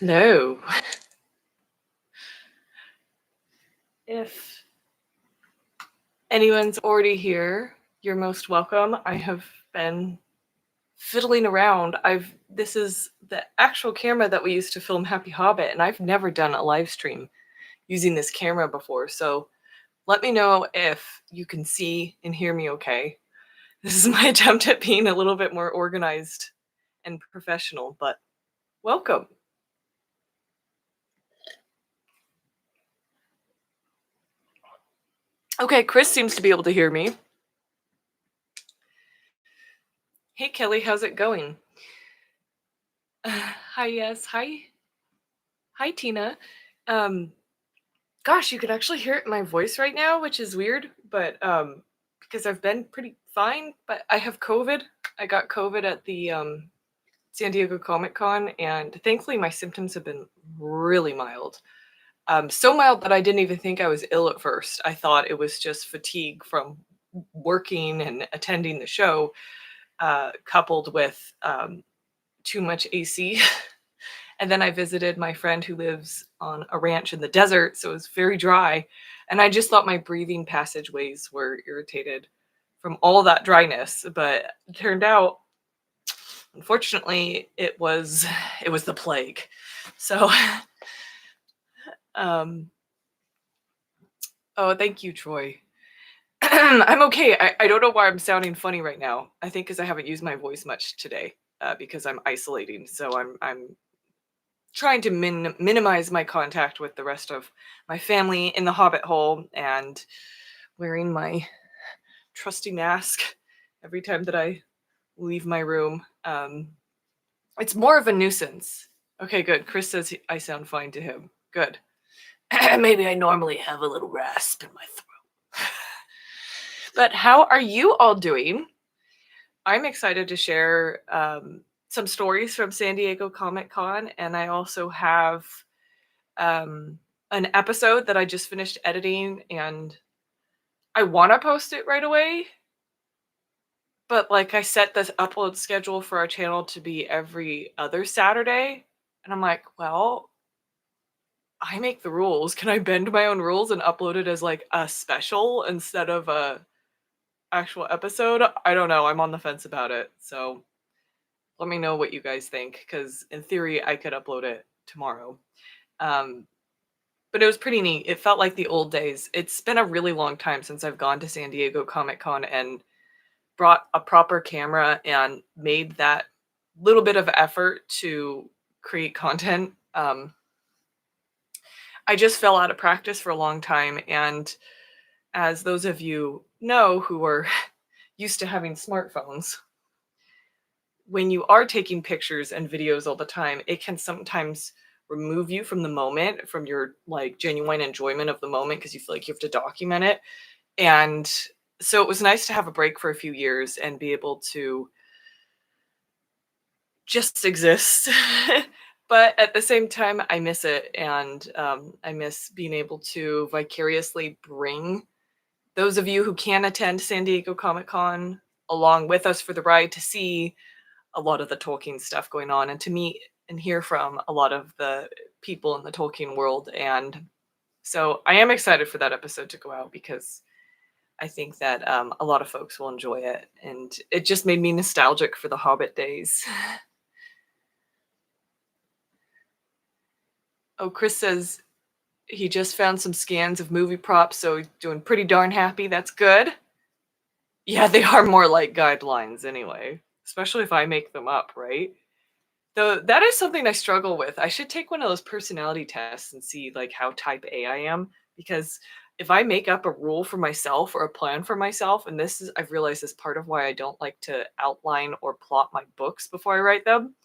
Hello. If anyone's already here, you're most welcome. I have been fiddling around. This is the actual camera that we used to film Happy Hobbit, and I've never done a live stream using this camera before. So let me know if you can see and hear me okay. This is my attempt at being a little bit more organized and professional, but welcome. Okay, Chris seems to be able to hear me. Hey, Kelly, how's it going? Hi, yes. Hi, Tina. Gosh, you could actually hear it in my voice right now, which is weird, but because I've been pretty fine, but I have COVID. I got COVID at the San Diego Comic Con, and thankfully my symptoms have been really mild. So mild that I didn't even think I was ill at first. I thought it was just fatigue from working and attending the show, coupled with too much AC. And then I visited my friend who lives on a ranch in the desert, so it was very dry. And I just thought my breathing passageways were irritated from all that dryness, but it turned out, unfortunately, it was the plague. So, oh, thank you, Troy. I'm okay. I don't know why I'm sounding funny right now. I think because I haven't used my voice much today, because I'm isolating. So I'm trying to minimize my contact with the rest of my family in the Hobbit hole and wearing my trusty mask every time that I leave my room. It's more of a nuisance. Okay, good. Chris says I sound fine to him. Good. Maybe I normally have a little rasp in my throat. But how are you all doing? I'm excited to share some stories from San Diego Comic Con, and I also have an episode that I just finished editing, and I want to post it right away, but like I set this upload schedule for our channel to be every other Saturday, and I'm like, well, I make the rules. Can I bend my own rules and upload it as like a special instead of a actual episode? I don't know. I'm on the fence about it. So let me know what you guys think, because in theory I could upload it tomorrow. But it was pretty neat. It felt like the old days. It's been a really long time since I've gone to San Diego Comic Con and brought a proper camera and made that little bit of effort to create content. I just fell out of practice for a long time. And as those of you know who are used to having smartphones, when you are taking pictures and videos all the time, it can sometimes remove you from the moment, from your like genuine enjoyment of the moment, because you feel like you have to document it. And so it was nice to have a break for a few years and be able to just exist. But at the same time, I miss it. And I miss being able to vicariously bring those of you who can attend San Diego Comic Con along with us for the ride to see a lot of the Tolkien stuff going on and to meet and hear from a lot of the people in the Tolkien world. And so I am excited for that episode to go out, because I think that a lot of folks will enjoy it. And it just made me nostalgic for the Hobbit days. Oh, Chris says he just found some scans of movie props, so he's doing pretty darn happy. That's good. Yeah, they are more like guidelines anyway, especially if I make them up, right? Though that is something I struggle with. I should take one of those personality tests and see like how type A I am, because if I make up a rule for myself or a plan for myself, and this is, I've realized is part of why I don't like to outline or plot my books before I write them,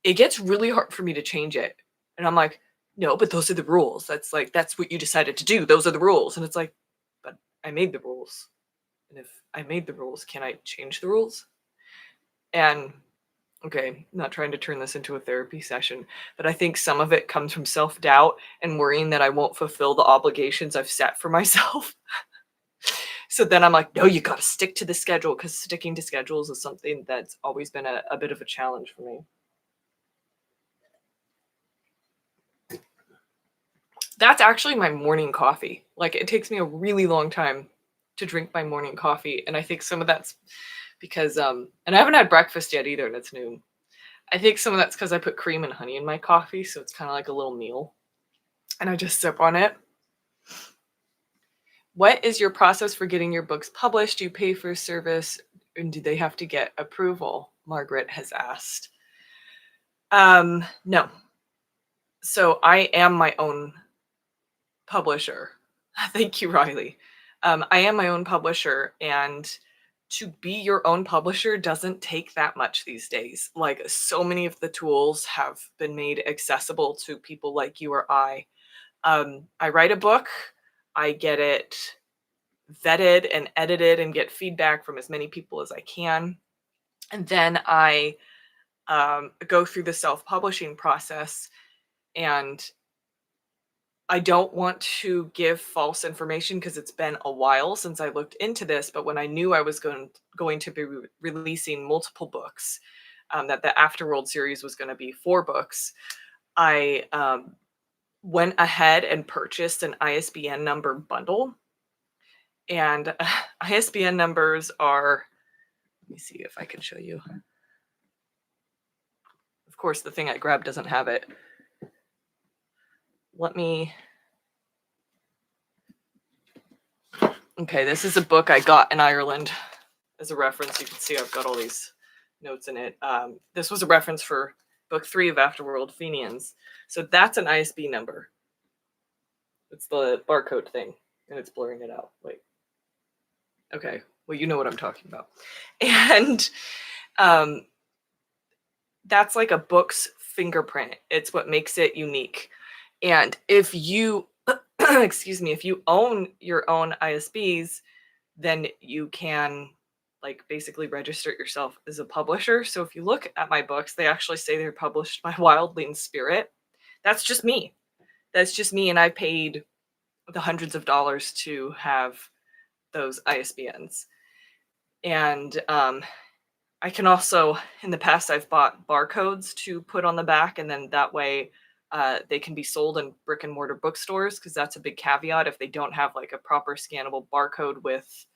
it gets really hard for me to change it. And I'm like, no, but those are the rules. That's what you decided to do. Those are the rules. And it's like, but I made the rules. And if I made the rules, can I change the rules? And okay, not trying to turn this into a therapy session, but I think some of it comes from self-doubt and worrying that I won't fulfill the obligations I've set for myself. So then I'm like, no, you got to stick to the schedule, because sticking to schedules is something that's always been a bit of a challenge for me. That's actually my morning coffee. Like, it takes me a really long time to drink my morning coffee, and I think some of that's because and I haven't had breakfast yet either, and it's noon. I think some of that's because I put cream and honey in my coffee, so it's kind of like a little meal, and I just sip on it. What is your process for getting your books published? Do you pay for a service, and do they have to get approval? Margaret has asked. No. So I am my own publisher. Thank you, Riley. I am my own publisher, and to be your own publisher doesn't take that much these days. Like, so many of the tools have been made accessible to people like you or I. I write a book, I get it vetted and edited and get feedback from as many people as I can. And then I go through the self-publishing process, and I don't want to give false information because it's been a while since I looked into this, but when I knew I was going to be releasing multiple books, that the Afterworld series was going to be 4 books, I went ahead and purchased an ISBN number bundle. And ISBN numbers are, let me see if I can show you. Of course, the thing I grabbed doesn't have it. Okay, this is a book I got in Ireland as a reference. You can see I've got all these notes in it. This was a reference for book 3 of Afterworld, Fenians. So that's an ISB number. It's the barcode thing, and it's blurring it out. Wait. Okay, well, you know what I'm talking about. And that's like a book's fingerprint. It's what makes it unique. And if you, excuse me, if you own your own ISBs, then you can like basically register yourself as a publisher. So if you look at my books, they actually say they're published by Wildling Spirit. That's just me. That's just me. And I paid the hundreds of dollars to have those ISBNs. And I can also, in the past, I've bought barcodes to put on the back, and then that way they can be sold in brick and mortar bookstores, because that's a big caveat if they don't have like a proper scannable barcode with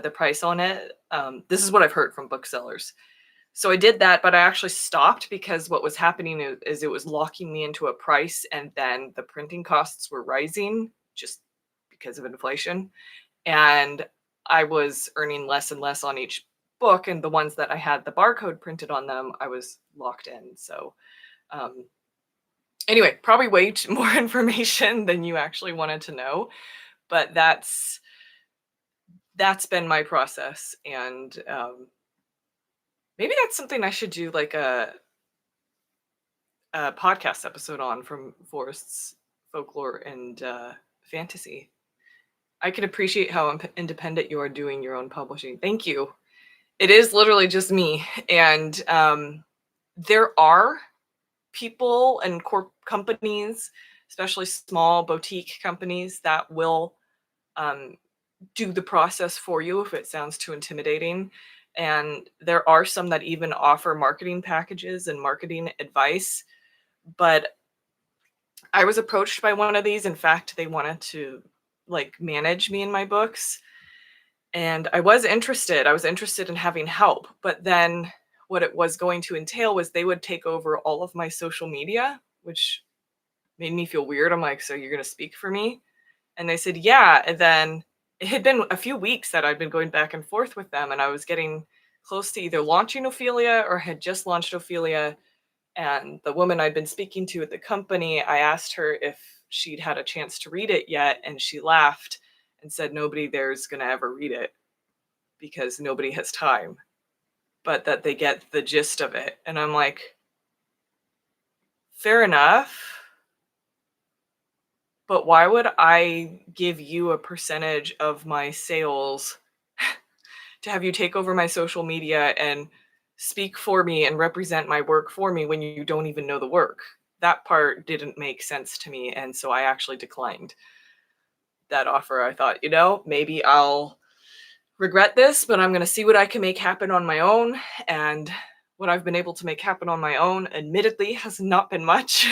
the price on it. This is what I've heard from booksellers. So I did that, but I actually stopped because what was happening is it was locking me into a price, and then the printing costs were rising just because of inflation. And I was earning less and less on each book, and the ones that I had the barcode printed on them, I was locked in. So anyway, probably way more information than you actually wanted to know, but that's been my process. And maybe that's something I should do, like a podcast episode on, from Forrest's folklore and fantasy. I can appreciate how independent you are doing your own publishing. Thank you. It is literally just me. And there are people and companies, especially small boutique companies, that will do the process for you if it sounds too intimidating. And there are some that even offer marketing packages and marketing advice. But I was approached by one of these. In fact, they wanted to like manage me in my books. And I was interested. I was interested in having help. But then what it was going to entail was they would take over all of my social media, which made me feel weird. I'm like, so you're going to speak for me? And they said, yeah. And then it had been a few weeks that I'd been going back and forth with them, and I was getting close to either launching Ophelia or had just launched Ophelia. And the woman I'd been speaking to at the company, I asked her if she'd had a chance to read it yet, and she laughed and said nobody there's going to ever read it because nobody has time, but that they get the gist of it. And I'm like, fair enough, but why would I give you a percentage of my sales to have you take over my social media and speak for me and represent my work for me when you don't even know the work? That part didn't make sense to me, and so I actually declined that offer. I thought, maybe I'll regret this, but I'm going to see what I can make happen on my own. And what I've been able to make happen on my own, admittedly, has not been much.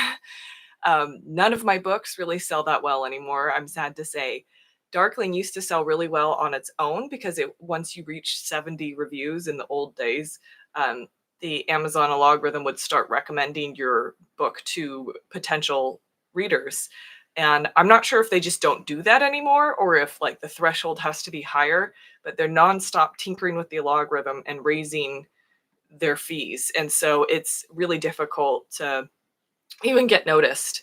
None of my books really sell that well anymore, I'm sad to say. Darkling used to sell really well on its own because once you reach 70 reviews in the old days, um, the Amazon algorithm would start recommending your book to potential readers. And I'm not sure if they just don't do that anymore or if like the threshold has to be higher, but they're nonstop tinkering with the algorithm and raising their fees. And so it's really difficult to even get noticed.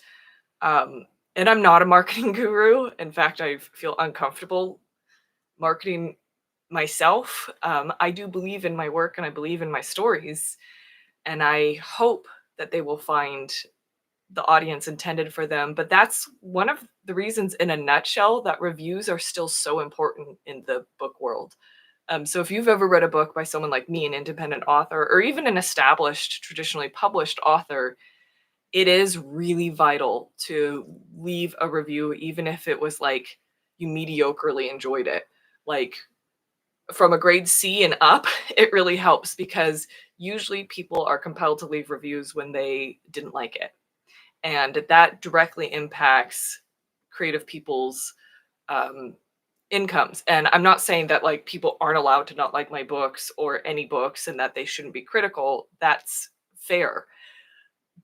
Um, and I'm not a marketing guru. In fact, I feel uncomfortable marketing myself. I do believe in my work and I believe in my stories. And I hope that they will find the audience intended for them. But that's one of the reasons, in a nutshell, that reviews are still so important in the book world. So if you've ever read a book by someone like me, an independent author, or even an established, traditionally published author, it is really vital to leave a review, even if it was like you mediocrely enjoyed it. Like from a grade C and up, it really helps because usually people are compelled to leave reviews when they didn't like it. And that directly impacts creative people's um, incomes. And I'm not saying that like people aren't allowed to not like my books or any books and that they shouldn't be critical. That's fair.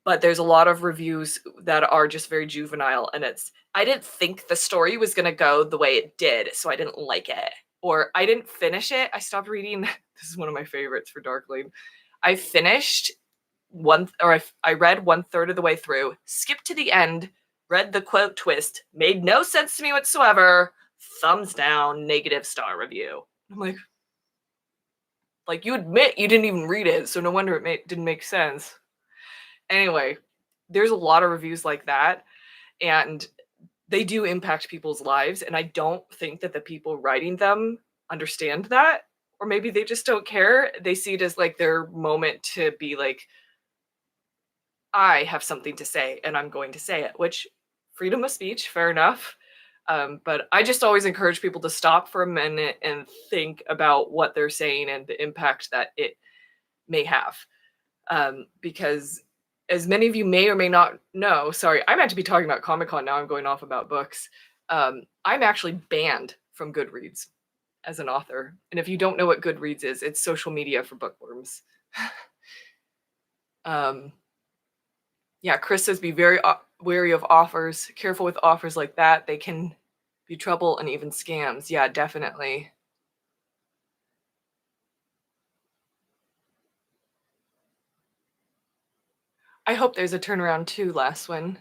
But there's a lot of reviews that are just very juvenile, and I didn't think the story was going to go the way it did, so I didn't like it. Or I didn't finish it. I stopped reading. This is one of my favorites for Darkling. I finished I read 1/3 of the way through, skipped to the end, read the quote twist, made no sense to me whatsoever, thumbs down, negative star review. I'm like you admit you didn't even read it, so no wonder didn't make sense. Anyway, there's a lot of reviews like that, and they do impact people's lives, and I don't think that the people writing them understand that, or maybe they just don't care. They see it as like their moment to be like, I have something to say and I'm going to say it, which freedom of speech, fair enough. But I just always encourage people to stop for a minute and think about what they're saying and the impact that it may have. Because as many of you may or may not know, sorry, I meant to be talking about Comic-Con, now I'm going off about books. I'm actually banned from Goodreads as an author. And if you don't know what Goodreads is, it's social media for bookworms. Yeah, Chris says be very wary of offers. Careful with offers like that. They can be trouble and even scams. Yeah, definitely. I hope there's a turnaround too, last one.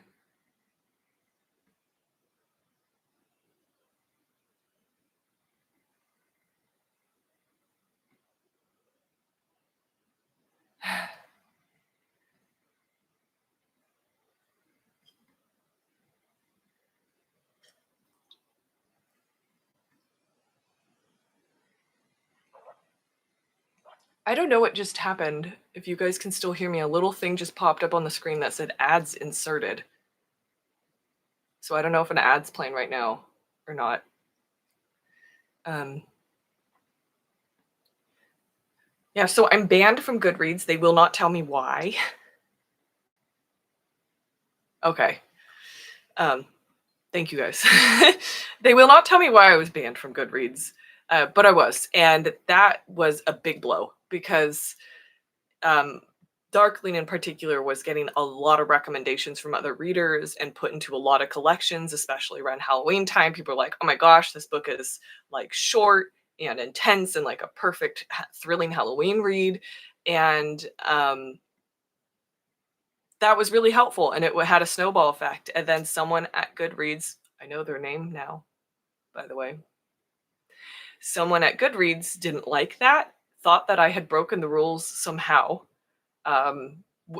I don't know what just happened. If you guys can still hear me, a little thing just popped up on the screen that said ads inserted. So I don't know if an ad's playing right now or not. Yeah, so I'm banned from Goodreads. They will not tell me why. Okay. Thank you guys. They will not tell me why I was banned from Goodreads, but I was. And that was a big blow because Darkling in particular was getting a lot of recommendations from other readers and put into a lot of collections, especially around Halloween time. People are like, oh my gosh, this book is like short and intense and like a perfect, thrilling Halloween read. And that was really helpful, and it had a snowball effect. And then someone at Goodreads, I know their name now, by the way, someone at Goodreads didn't like that, thought that I had broken the rules somehow.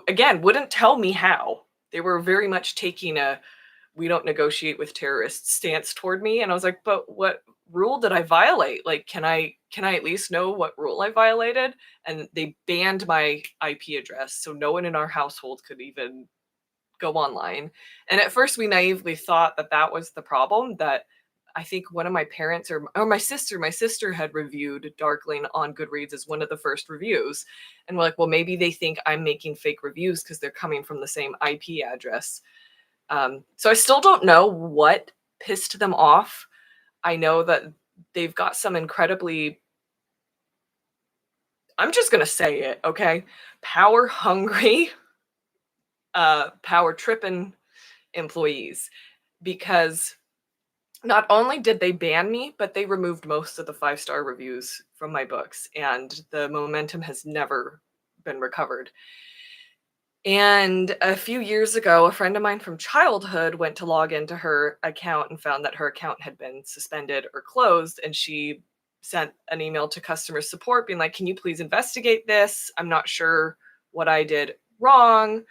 Again, wouldn't tell me how. They were very much taking a we don't negotiate with terrorists stance toward me, and I was like, but what rule did I violate? Like, can I at least know what rule I violated? And they banned my IP address, so no one in our household could even go online. And at first we naively thought that that was the problem, that I think one of my parents or my sister had reviewed Darkling on Goodreads as one of the first reviews. And we're like, well, maybe they think I'm making fake reviews because they're coming from the same IP address. So I still don't know what pissed them off. I know that they've got some incredibly, I'm just gonna say it, okay? Power hungry, power tripping employees, because not only did they ban me, but they removed most of the 5-star reviews from my books, and the momentum has never been recovered. And a few years ago, a friend of mine from childhood went to log into her account and found that her account had been suspended or closed. And she sent an email to customer support being like, can you please investigate this? I'm not sure what I did wrong.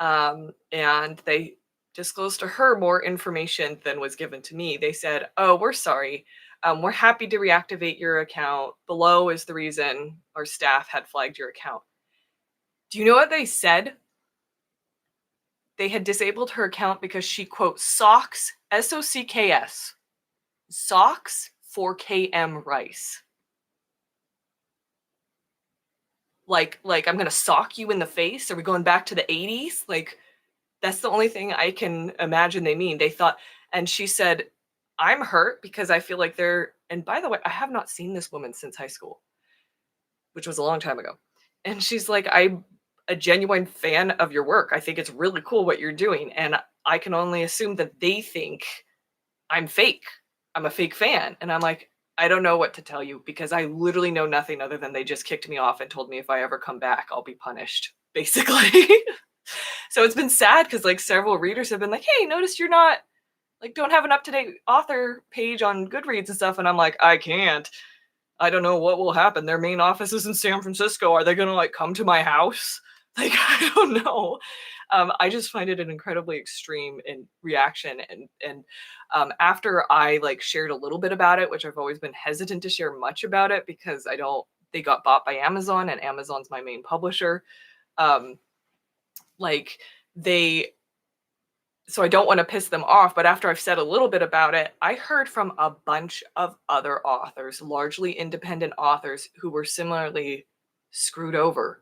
And they disclosed to her more information than was given to me. They said, oh, we're sorry. We're happy to reactivate your account. Below is the reason our staff had flagged your account. Do you know what they said? They had disabled her account because she, quote, socks, S-O-C-K-S, socks 4KM rice. Like I'm gonna sock you in the face? Are we going back to the 80s? Like, that's the only thing I can imagine they mean. They thought, and she said, I'm hurt because I feel like they're, and by the way, I have not seen this woman since high school, which was a long time ago. And she's like, I'm a genuine fan of your work. I think it's really cool what you're doing. And I can only assume that they think I'm fake. I'm a fake fan. And I'm like, I don't know what to tell you because I literally know nothing other than they just kicked me off and told me if I ever come back, I'll be punished, basically. So it's been sad because like several readers have been like, hey, notice you're not, like, don't have an up-to-date author page on Goodreads and stuff. And I'm like, I can't. I don't know what will happen. Their main office is in San Francisco. Are they going to like come to my house? Like, I don't know. I just find it an incredibly extreme in reaction. And after I like shared a little bit about it, which I've always been hesitant to share much about it because they got bought by Amazon and Amazon's my main publisher. Like so I don't want to piss them off, but after I've said a little bit about it, I heard from a bunch of other authors, largely independent authors, who were similarly screwed over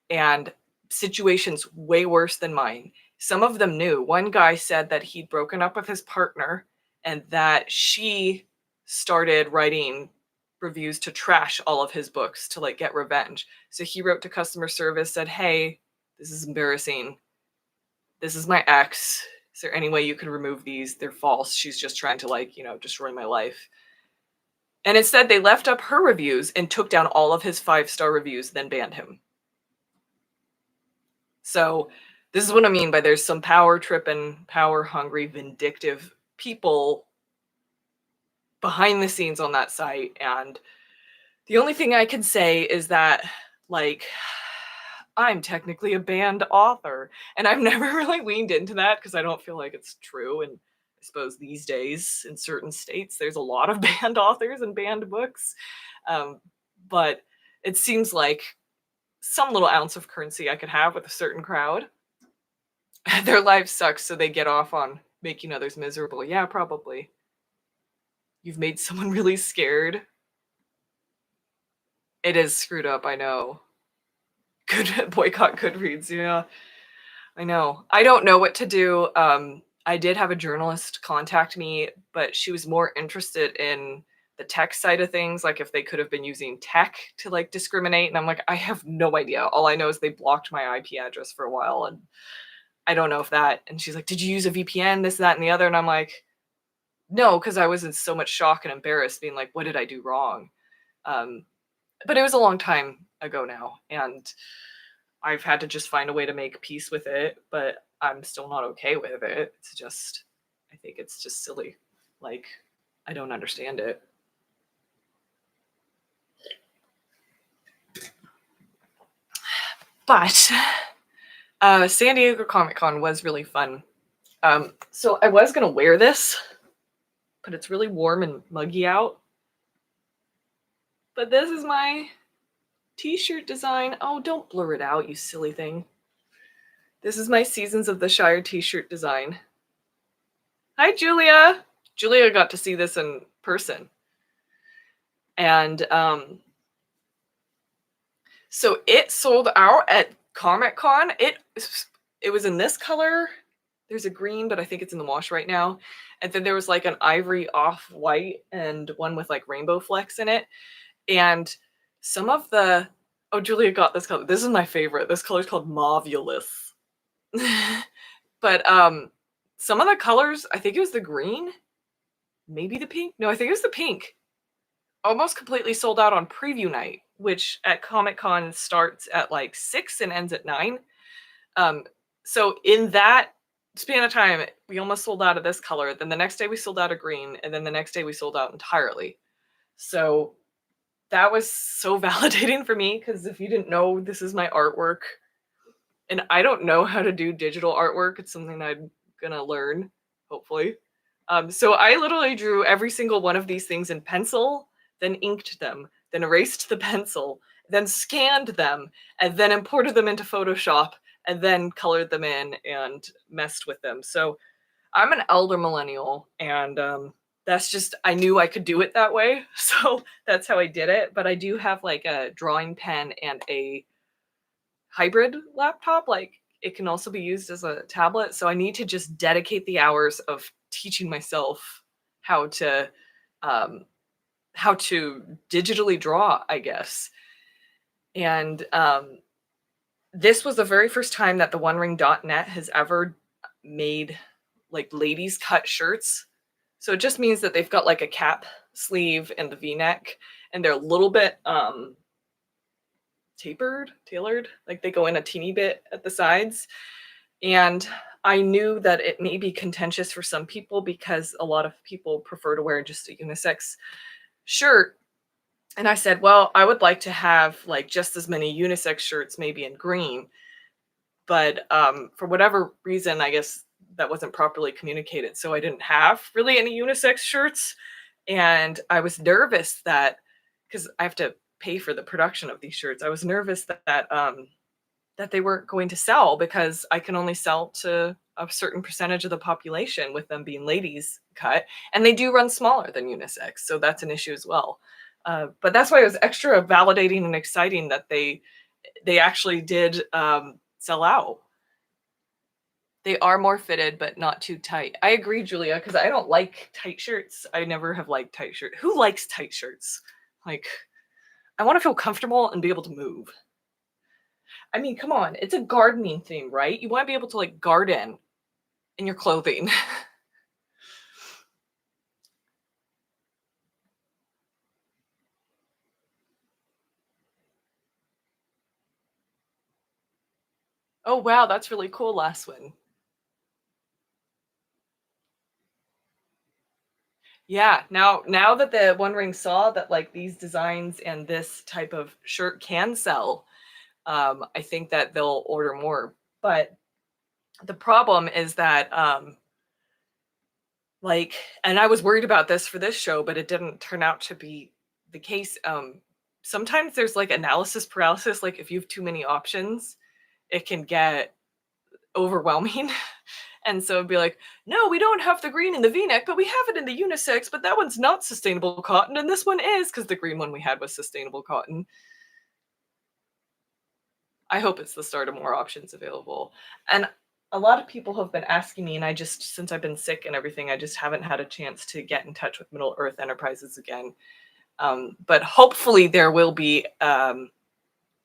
and situations way worse than mine. Some of them knew. One guy said that he'd broken up with his partner and that she started writing reviews to trash all of his books to like get revenge. So he wrote to customer service, said, hey, this is embarrassing. This is my ex. Is there any way you can remove these? They're false. She's just trying to like, destroy my life. And instead they left up her reviews and took down all of his 5-star reviews, then banned him. So this is what I mean by there's some power tripping, power hungry, vindictive people behind the scenes on that site. And the only thing I can say is that, like, I'm technically a banned author. And I've never really leaned into that because I don't feel like it's true. And I suppose these days in certain states, there's a lot of banned authors and banned books. But it seems like some little ounce of currency I could have with a certain crowd. Their life sucks, so they get off on making others miserable. Yeah, probably. You've made someone really scared. It is screwed up, I know. Good boycott Goodreads, yeah. I know. I don't know what to do. I did have a journalist contact me, but she was more interested in the tech side of things, like if they could have been using tech to like discriminate. And I'm like, I have no idea. All I know is they blocked my IP address for a while, and I don't know if that. And she's like, did you use a VPN, this, that, and the other? And I'm like, no, because I was in so much shock and embarrassed, being like, what did I do wrong? But it was a long time ago now, and I've had to just find a way to make peace with it, but I'm still not okay with it. It's just, I think it's just silly. Like, I don't understand it. But San Diego Comic-Con was really fun. So I was going to wear this, but it's really warm and muggy out. But this is my t-shirt design. Oh, don't blur it out, you silly thing. This is my Seasons of the Shire t-shirt design. Hi, Julia. Julia got to see this in person. And so it sold out at Comic-Con. It was in this color. There's a green, but I think it's in the wash right now. And then there was like an ivory off-white and one with like rainbow flecks in it. And some of the oh, Julia got this color. This is my favorite. This color is called Mauvulus. But some of the colors, I think it was the green, maybe the pink. No, I think it was the pink. Almost completely sold out on preview night, which at Comic-Con starts at like 6 and ends at 9. So in that span of time, we almost sold out of this color. Then the next day we sold out of green, and then the next day we sold out entirely. So that was so validating for me, because if you didn't know, this is my artwork. And I don't know how to do digital artwork. It's something I'm gonna learn, hopefully. So I literally drew every single one of these things in pencil, then inked them, then erased the pencil, then scanned them, and then imported them into Photoshop, and then colored them in and messed with them. So I'm an elder millennial, and that's just, I knew I could do it that way. So that's how I did it. But I do have like a drawing pen and a hybrid laptop. Like, it can also be used as a tablet. So I need to just dedicate the hours of teaching myself how to digitally draw, I guess. And this was the very first time that the OneRing.net has ever made like ladies cut shirts. So it just means that they've got like a cap sleeve and the V-neck, and they're a little bit tailored, like they go in a teeny bit at the sides. And I knew that it may be contentious for some people because a lot of people prefer to wear just a unisex shirt. And I said, well, I would like to have like just as many unisex shirts, maybe in green. But for whatever reason, I guess that wasn't properly communicated. So I didn't have really any unisex shirts. And I was nervous that, because I have to pay for the production of these shirts, I was nervous that they weren't going to sell, because I can only sell to a certain percentage of the population, with them being ladies cut. And they do run smaller than unisex. So that's an issue as well. But that's why it was extra validating and exciting that they actually did sell out. They are more fitted, but not too tight. I agree, Julia, because I don't like tight shirts. I never have liked tight shirts. Who likes tight shirts? Like, I want to feel comfortable and be able to move. I mean, come on, it's a gardening theme, right? You want to be able to like garden in your clothing. Oh wow, that's really cool, last one. Yeah, now that the One Ring saw that like these designs and this type of shirt can sell, I think that they'll order more. But the problem is that like, and I was worried about this for this show, but it didn't turn out to be the case. Sometimes there's like analysis paralysis. Like, if you have too many options, it can get overwhelming. And so it'd be like, no, we don't have the green in the V-neck, but we have it in the unisex, but that one's not sustainable cotton, and this one is, because the green one we had was sustainable cotton. I hope it's the start of more options available. And a lot of people have been asking me, and I just, since I've been sick and everything, I just haven't had a chance to get in touch with Middle Earth Enterprises again. But hopefully there will be,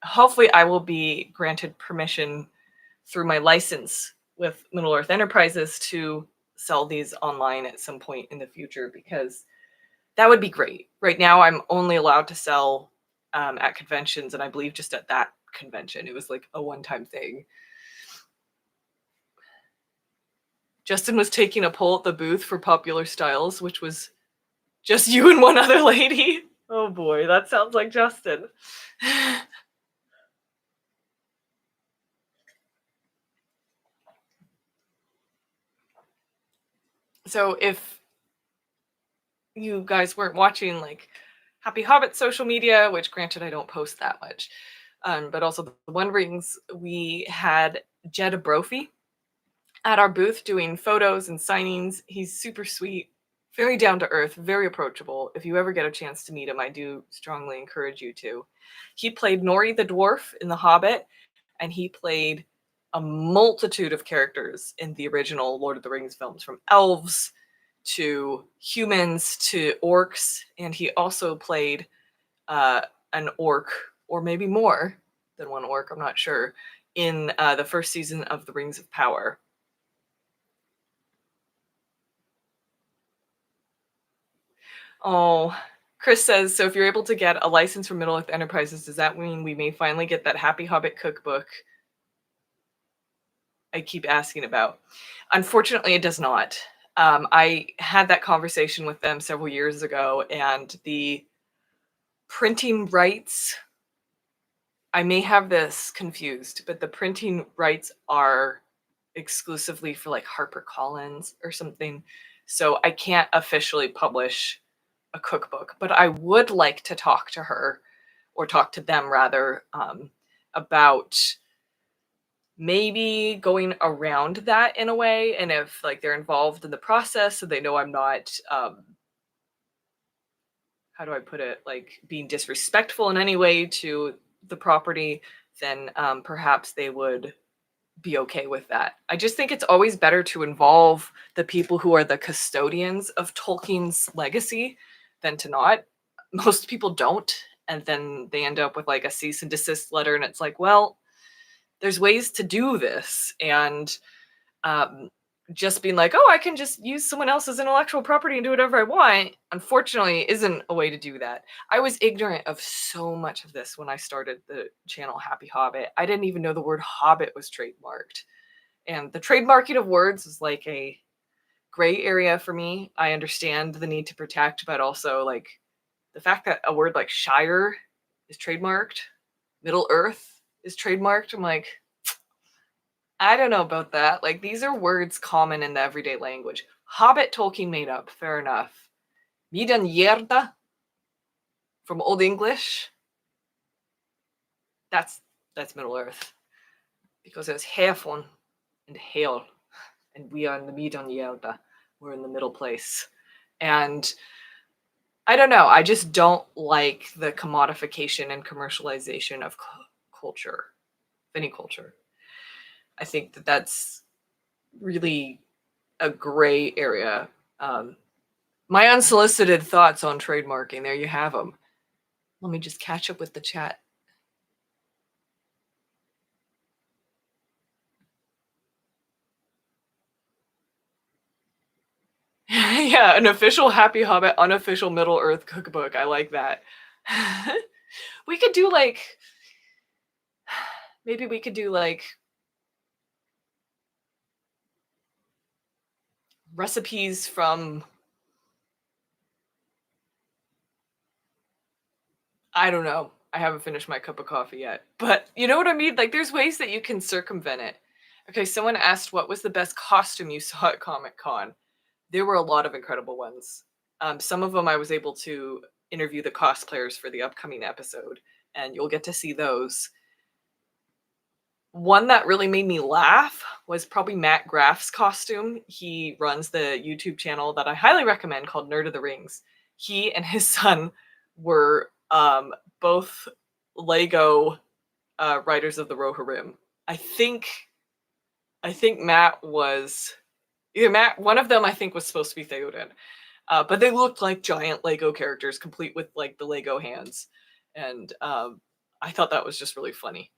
hopefully I will be granted permission through my license with Middle Earth Enterprises to sell these online at some point in the future, because that would be great. Right now, I'm only allowed to sell at conventions, and I believe just at that convention. It was like a one-time thing. Justin was taking a poll at the booth for popular styles, which was just you and one other lady. Oh boy, that sounds like Justin. So if you guys weren't watching like Happy Hobbit social media, which granted I don't post that much, but also the One Rings, we had Jed Brophy at our booth doing photos and signings. He's super sweet, very down to earth, very approachable. If you ever get a chance to meet him, I do strongly encourage you to. He played Nori the dwarf in The Hobbit, and he played a multitude of characters in the original Lord of the Rings films, from elves to humans to orcs, and he also played uh, an orc, or maybe more than one orc, I'm not sure, in the first season of The Rings of Power. Oh, Chris says, so if you're able to get a license from Middle Earth Enterprises, does that mean we may finally get that Happy Hobbit cookbook I keep asking about? Unfortunately, it does not. I had that conversation with them several years ago, and the printing rights, I may have this confused, but the printing rights are exclusively for like HarperCollins or something. So I can't officially publish a cookbook, but I would like to talk to her, or talk to them rather, about maybe going around that in a way. And if like they're involved in the process, so they know I'm not, how do I put it, like being disrespectful in any way to the property, then perhaps they would be okay with that. I just think it's always better to involve the people who are the custodians of Tolkien's legacy than to not. Most people don't, and then they end up with like a cease and desist letter, and it's like, well, there's ways to do this, and um, just being like, oh, I can just use someone else's intellectual property and do whatever I want, unfortunately, isn't a way to do that. I was ignorant of so much of this when I started the channel Happy Hobbit. I didn't even know the word Hobbit was trademarked. And the trademarking of words is like a gray area for me. I understand the need to protect, but also like the fact that a word like Shire is trademarked, Middle Earth is trademarked. I'm like, I don't know about that. Like, these are words common in the everyday language. Hobbit Tolkien made up, fair enough. Midan Yerda from Old English, that's Middle Earth. Because there's Hefon and Hale, and we are in the Midan Yerda. We're in the middle place. And I don't know, I just don't like the commodification and commercialization of culture, any culture. I think that that's really a gray area. My unsolicited thoughts on trademarking, there you have them. Let me just catch up with the chat. Yeah, an official Happy Hobbit, unofficial Middle Earth cookbook. I like that. We could do like, maybe we could do like recipes from, I don't know. I haven't finished my cup of coffee yet. But you know what I mean? Like, there's ways that you can circumvent it. Okay, someone asked what was the best costume you saw at Comic-Con. There were a lot of incredible ones. Some of them I was able to interview the cosplayers for the upcoming episode, and you'll get to see those. One that really made me laugh was probably Matt Graff's costume. He runs the YouTube channel that I highly recommend called Nerd of the Rings. He and his son were both Lego Riders of the Rohirrim. I think Matt was either Matt. One of them I think was supposed to be Theoden, but they looked like giant Lego characters, complete with like the Lego hands, and I thought that was just really funny.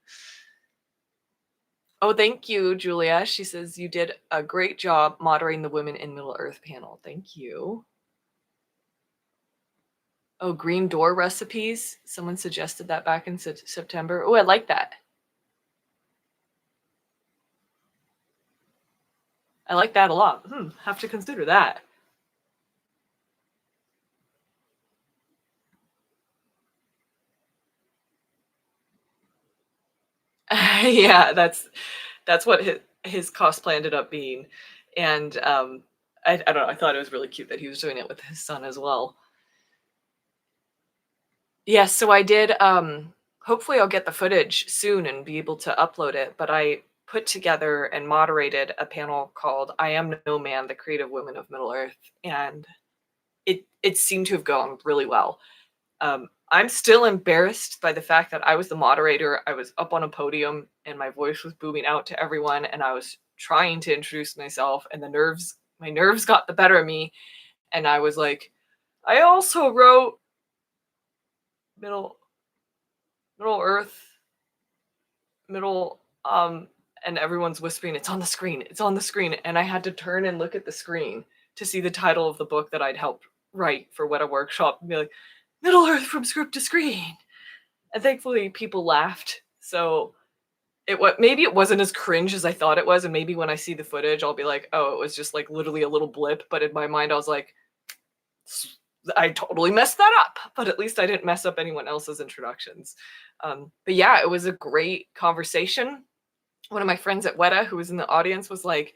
Oh, thank you, Julia. She says you did a great job moderating the Women in Middle Earth panel. Thank you. Oh, green door recipes. Someone suggested that back in September. Oh, I like that. I like that a lot. Have to consider that. Yeah, that's what his cosplay ended up being. And I don't know, I thought it was really cute that he was doing it with his son as well. Yes, so I did, hopefully I'll get the footage soon and be able to upload it, but I put together and moderated a panel called I Am No Man, the Creative Women of Middle Earth, and it seemed to have gone really well. I'm still embarrassed by the fact that I was the moderator. I was up on a podium and my voice was booming out to everyone and I was trying to introduce myself and my nerves got the better of me. And I was like, I also wrote Middle Earth, Middle, and everyone's whispering, it's on the screen, it's on the screen. And I had to turn and look at the screen to see the title of the book that I'd helped write for Weta Workshop and be like, Middle Earth from script to screen. And thankfully people laughed. So maybe it wasn't as cringe as I thought it was. And maybe when I see the footage, I'll be like, oh, it was just like literally a little blip. But in my mind, I was like, I totally messed that up, but at least I didn't mess up anyone else's introductions. But yeah, it was a great conversation. One of my friends at Weta who was in the audience was like,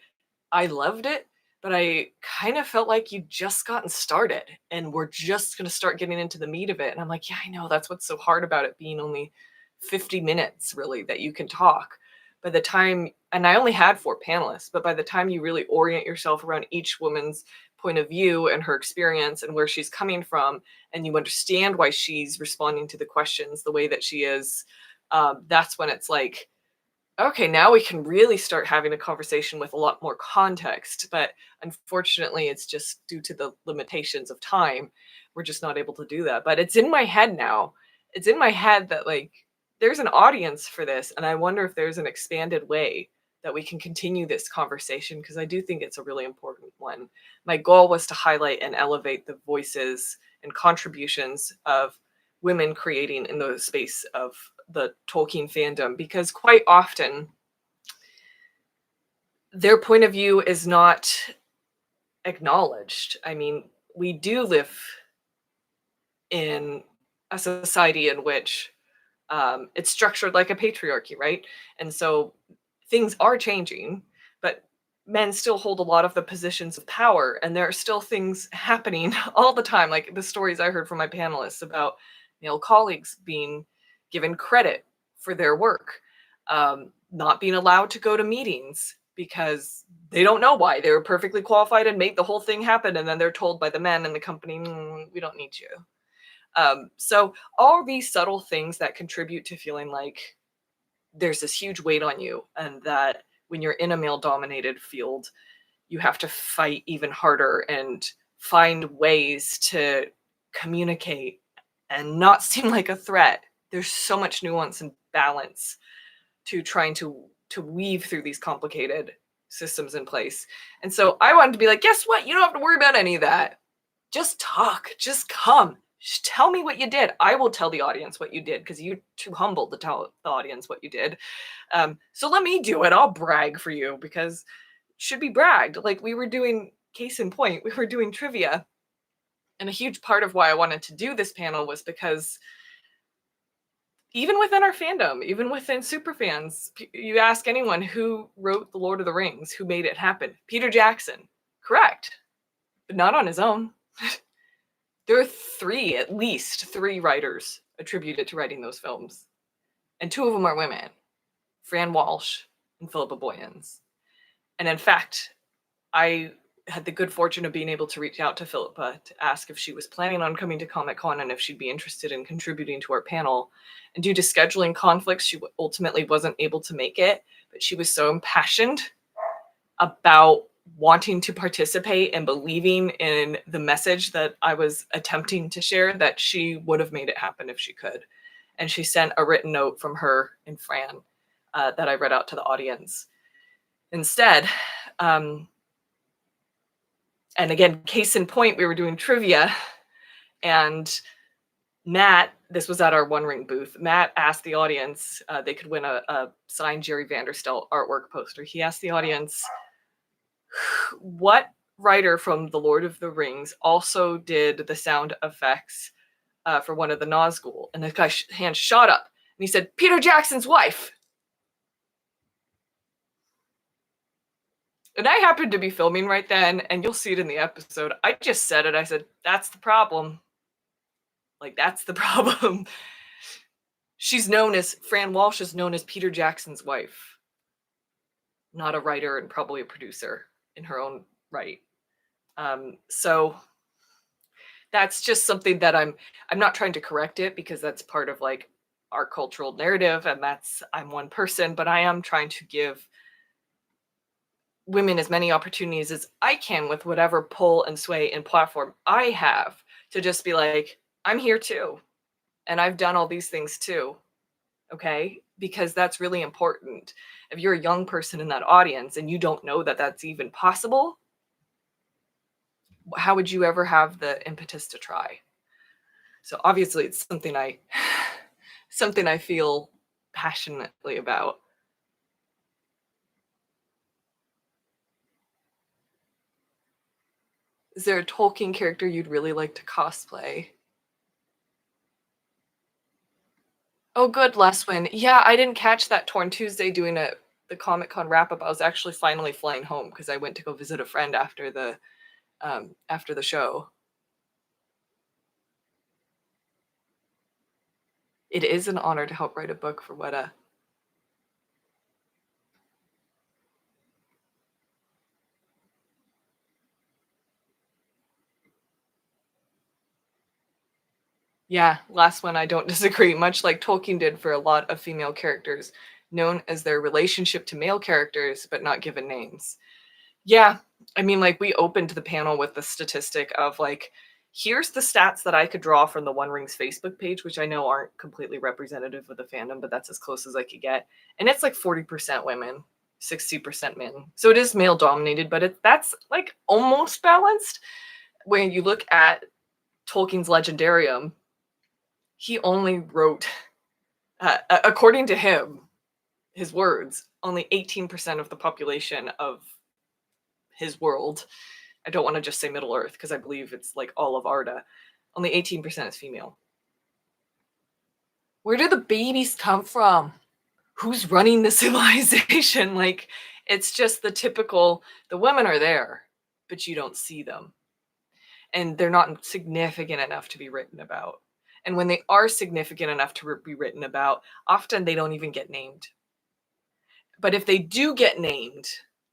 I loved it, but I kind of felt like you just gotten started and we're just going to start getting into the meat of it. And I'm like, yeah, I know, that's what's so hard about it being only 50 minutes really that you can talk. By the time, and I only had 4 panelists, but by the time you really orient yourself around each woman's point of view and her experience and where she's coming from, and you understand why she's responding to the questions the way that she is, that's when it's like, okay, now we can really start having a conversation with a lot more context. But unfortunately, it's just due to the limitations of time, we're just not able to do that. But it's in my head now. It's in my head that like there's an audience for this, and I wonder if there's an expanded way that we can continue this conversation, because I do think it's a really important one. My goal was to highlight and elevate the voices and contributions of women creating in the space of the Tolkien fandom, because quite often their point of view is not acknowledged. I mean, we do live in a society in which it's structured like a patriarchy, right? And so things are changing, but men still hold a lot of the positions of power, and there are still things happening all the time, like the stories I heard from my panelists about male colleagues being given credit for their work, not being allowed to go to meetings because they don't know why. They were perfectly qualified and made the whole thing happen, and then they're told by the men in the company, we don't need you. So all these subtle things that contribute to feeling like there's this huge weight on you, and that when you're in a male dominated field, you have to fight even harder and find ways to communicate and not seem like a threat. There's so much nuance and balance to trying to weave through these complicated systems in place. And so I wanted to be like, guess what? You don't have to worry about any of that. Just talk, just come. Just tell me what you did. I will tell the audience what you did, because you're too humble to tell the audience what you did. So let me do it. I'll brag for you, because it should be bragged. Like, we were doing, case in point, we were doing trivia. And a huge part of why I wanted to do this panel was because even within our fandom, even within superfans, you ask anyone who wrote The Lord of the Rings, who made it happen. Peter Jackson. Correct. But not on his own. There are at least three writers attributed to writing those films. And 2 of them are women, Fran Walsh and Philippa Boyens. And in fact, I had the good fortune of being able to reach out to Philippa to ask if she was planning on coming to Comic-Con and if she'd be interested in contributing to our panel. And due to scheduling conflicts, she ultimately wasn't able to make it, but she was so impassioned about wanting to participate and believing in the message that I was attempting to share that she would have made it happen if she could. And she sent a written note from her and Fran that I read out to the audience instead. And again, case in point, we were doing trivia, and Matt, this was at our One Ring booth, Matt asked the audience, they could win a signed Jerry Vanderstelt artwork poster. He asked the audience, what writer from The Lord of the Rings also did the sound effects for one of the Nazgul? And the guy's hand shot up, and he said, Peter Jackson's wife. And I happened to be filming right then, and you'll see it in the episode. I just said it. I said, that's the problem. Like, that's the problem. Fran Walsh is known as Peter Jackson's wife. Not a writer and probably a producer in her own right. So that's just something that I'm not trying to correct it because that's part of like our cultural narrative, and that's I'm one person, but I am trying to give women as many opportunities as I can with whatever pull and sway and platform I have to just be like, I'm here too. And I've done all these things too. Okay. Because that's really important. If you're a young person in that audience and you don't know that that's even possible, how would you ever have the impetus to try? So obviously it's something I feel passionately about. Is there a Tolkien character you'd really like to cosplay? Oh, good, Leswin. Yeah, I didn't catch that Torn Tuesday doing the Comic Con wrap up. I was actually finally flying home because I went to go visit a friend after the show. It is an honor to help write a book for Weta. Yeah, last one, I don't disagree. Much like Tolkien did for a lot of female characters, known as their relationship to male characters, but not given names. Yeah, I mean, like, we opened the panel with the statistic of, like, here's the stats that I could draw from the One Rings Facebook page, which I know aren't completely representative of the fandom, but that's as close as I could get. And it's like 40% women, 60% men. So it is male dominated, but that's like almost balanced. When you look at Tolkien's Legendarium, he only wrote, according to him, his words, only 18% of the population of his world. I don't want to just say Middle Earth because I believe it's like all of Arda. Only 18% is female. Where do the babies come from? Who's running the civilization? Like, it's just the typical, the women are there, but you don't see them. And they're not significant enough to be written about. And when they are significant enough to be written about, often they don't even get named. But if they do get named,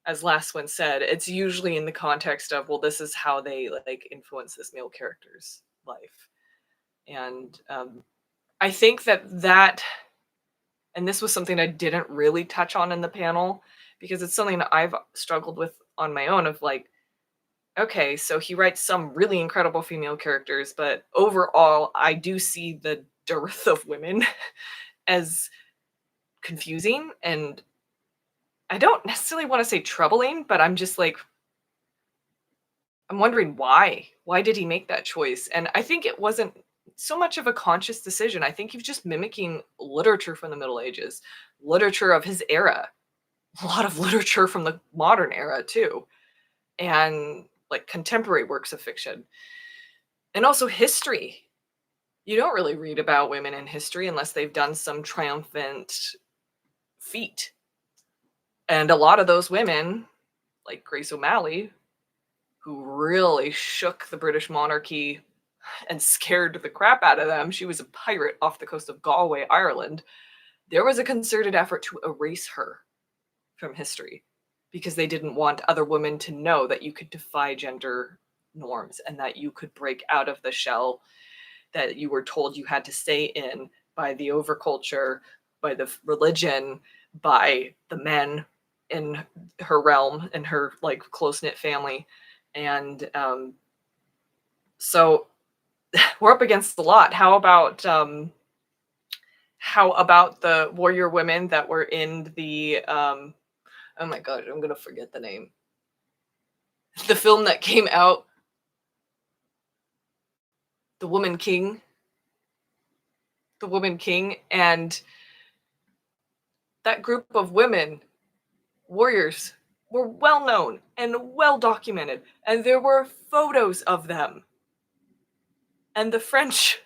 as last one said, it's usually in the context of, well, this is how they like influence this male character's life. And I think that, and this was something I didn't really touch on in the panel because it's something that I've struggled with on my own of like, okay, so he writes some really incredible female characters, but overall, I do see the dearth of women as confusing, and I don't necessarily want to say troubling, but I'm just like, I'm wondering why. Why did he make that choice? And I think it wasn't so much of a conscious decision. I think he was just mimicking literature from the Middle Ages, literature of his era, a lot of literature from the modern era too, and like contemporary works of fiction. And also history. You don't really read about women in history unless they've done some triumphant feat. And a lot of those women, like Grace O'Malley, who really shook the British monarchy and scared the crap out of them. She was a pirate off the coast of Galway, Ireland. There was a concerted effort to erase her from history because they didn't want other women to know that you could defy gender norms and that you could break out of the shell that you were told you had to stay in by the overculture, by the religion, by the men in her realm and her like close-knit family. And so we're up against a lot. How about the warrior women that were in the oh my god, I'm gonna forget the name. The film that came out, The Woman King. The Woman King, and that group of women, warriors, were well known and well documented, and there were photos of them. And the French,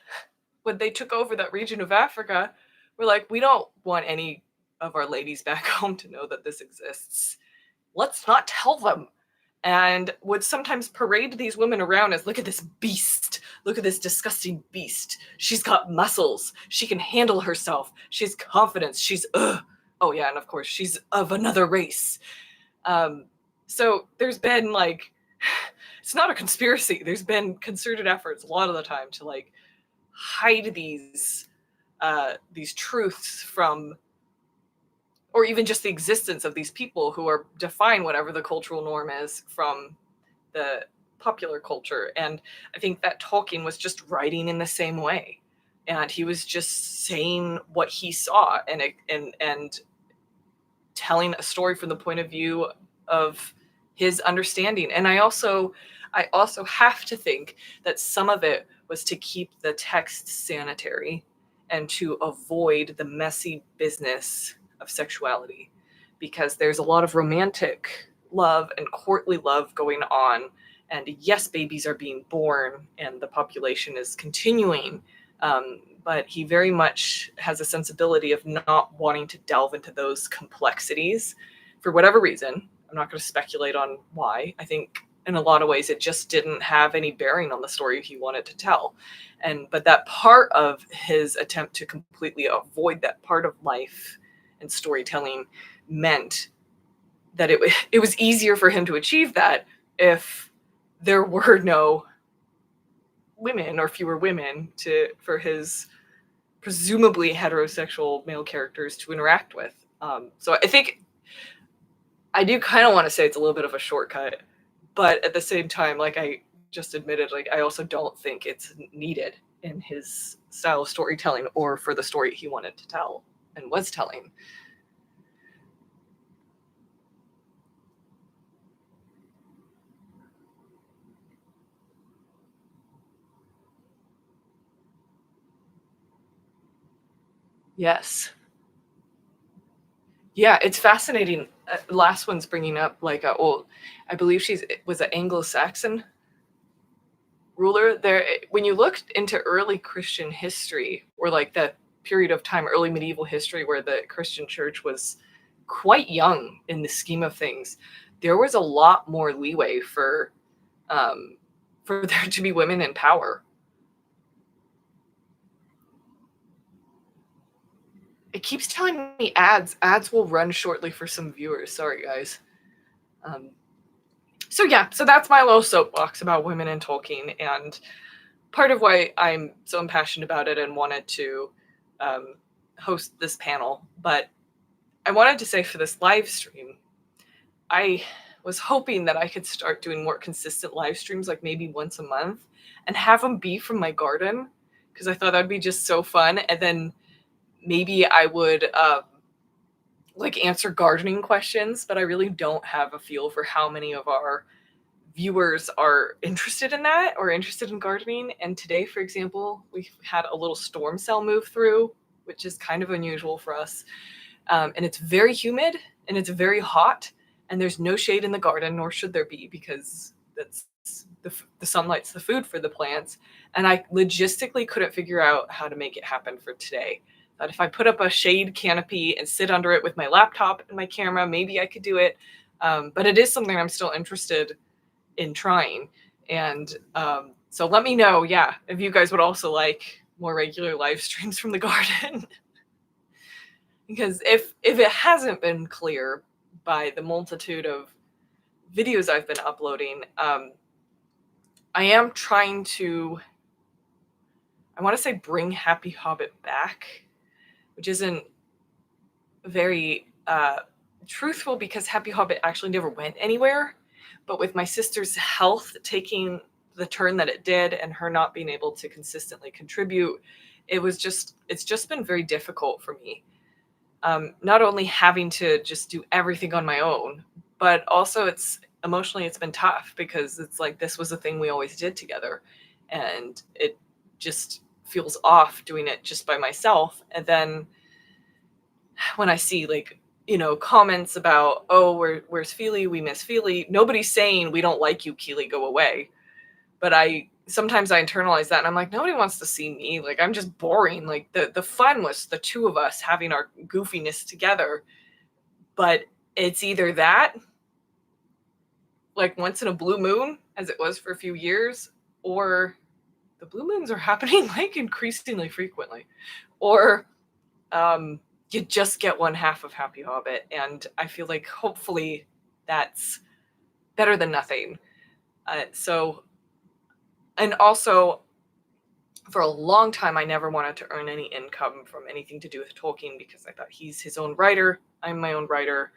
when they took over that region of Africa, were like, we don't want any of our ladies back home to know that this exists. Let's not tell them. And would sometimes parade these women around as, look at this beast. Look at this disgusting beast. She's got muscles. She can handle herself. She has confidence. She's, ugh. Oh yeah, and of course, she's of another race. So there's been like it's not a conspiracy. There's been concerted efforts a lot of the time to like hide these truths from, or even just the existence of these people who are define whatever the cultural norm is from the popular culture. And I think that Tolkien was just writing in the same way, and he was just saying what he saw, and telling a story from the point of view of his understanding. And I also have to think that some of it was to keep the text sanitary and to avoid the messy business of sexuality, because there's a lot of romantic love and courtly love going on, and yes, babies are being born and the population is continuing, but he very much has a sensibility of not wanting to delve into those complexities for whatever reason. I'm not going to speculate on why. I think in a lot of ways it just didn't have any bearing on the story he wanted to tell. But that part of his attempt to completely avoid that part of life and storytelling meant that it was easier for him to achieve that if there were no women, or fewer women, for his presumably heterosexual male characters to interact with. So I think I do kind of want to say it's a little bit of a shortcut, but at the same time, like I just admitted, like I also don't think it's needed in his style of storytelling or for the story he wanted to tell and was telling. Yes. Yeah, it's fascinating. Last one's bringing up like I believe was an Anglo-Saxon ruler. There, when you looked into early Christian history, or like the period of time, early medieval history, where the Christian church was quite young in the scheme of things, there was a lot more leeway for there to be women in power. It keeps telling me ads will run shortly for some viewers. Sorry, guys. So yeah, so that's my little soapbox about women in Tolkien, and part of why I'm so impassioned about it and wanted to host this panel. But I wanted to say, for this live stream, I was hoping that I could start doing more consistent live streams, like maybe once a month, and have them be from my garden, because I thought that'd be just so fun. And then maybe I would like answer gardening questions, but I really don't have a feel for how many of our viewers are interested in that or interested in gardening. And today, for example, we had a little storm cell move through, which is kind of unusual for us. And it's very humid and it's very hot, and there's no shade in the garden, nor should there be, because that's the sunlight's the food for the plants. And I logistically couldn't figure out how to make it happen for today. But if I put up a shade canopy and sit under it with my laptop and my camera, maybe I could do it. But it is something I'm still interested in trying. And so let me know, yeah, if you guys would also like more regular live streams from the garden. Because if it hasn't been clear by the multitude of videos I've been uploading, I am trying to, I want to say, bring Happy Hobbit back, which isn't very truthful, because Happy Hobbit actually never went anywhere. But with my sister's health taking the turn that it did, and her not being able to consistently contribute, it's just been very difficult for me. Not only having to just do everything on my own, but also it's been tough, because it's like this was a thing we always did together, and it just feels off doing it just by myself. And then when I see, like, comments about, oh, where's Feely? We miss Feely. Nobody's saying we don't like you, Kili, go away. But sometimes I internalize that, and I'm like, nobody wants to see me. Like, I'm just boring. Like, the fun was the two of us having our goofiness together. But it's either that, like once in a blue moon, as it was for a few years, or the blue moons are happening like increasingly frequently, or you just get one half of Happy Hobbit. And I feel like hopefully that's better than nothing. And also, for a long time, I never wanted to earn any income from anything to do with Tolkien because I thought he's his own writer. I'm my own writer.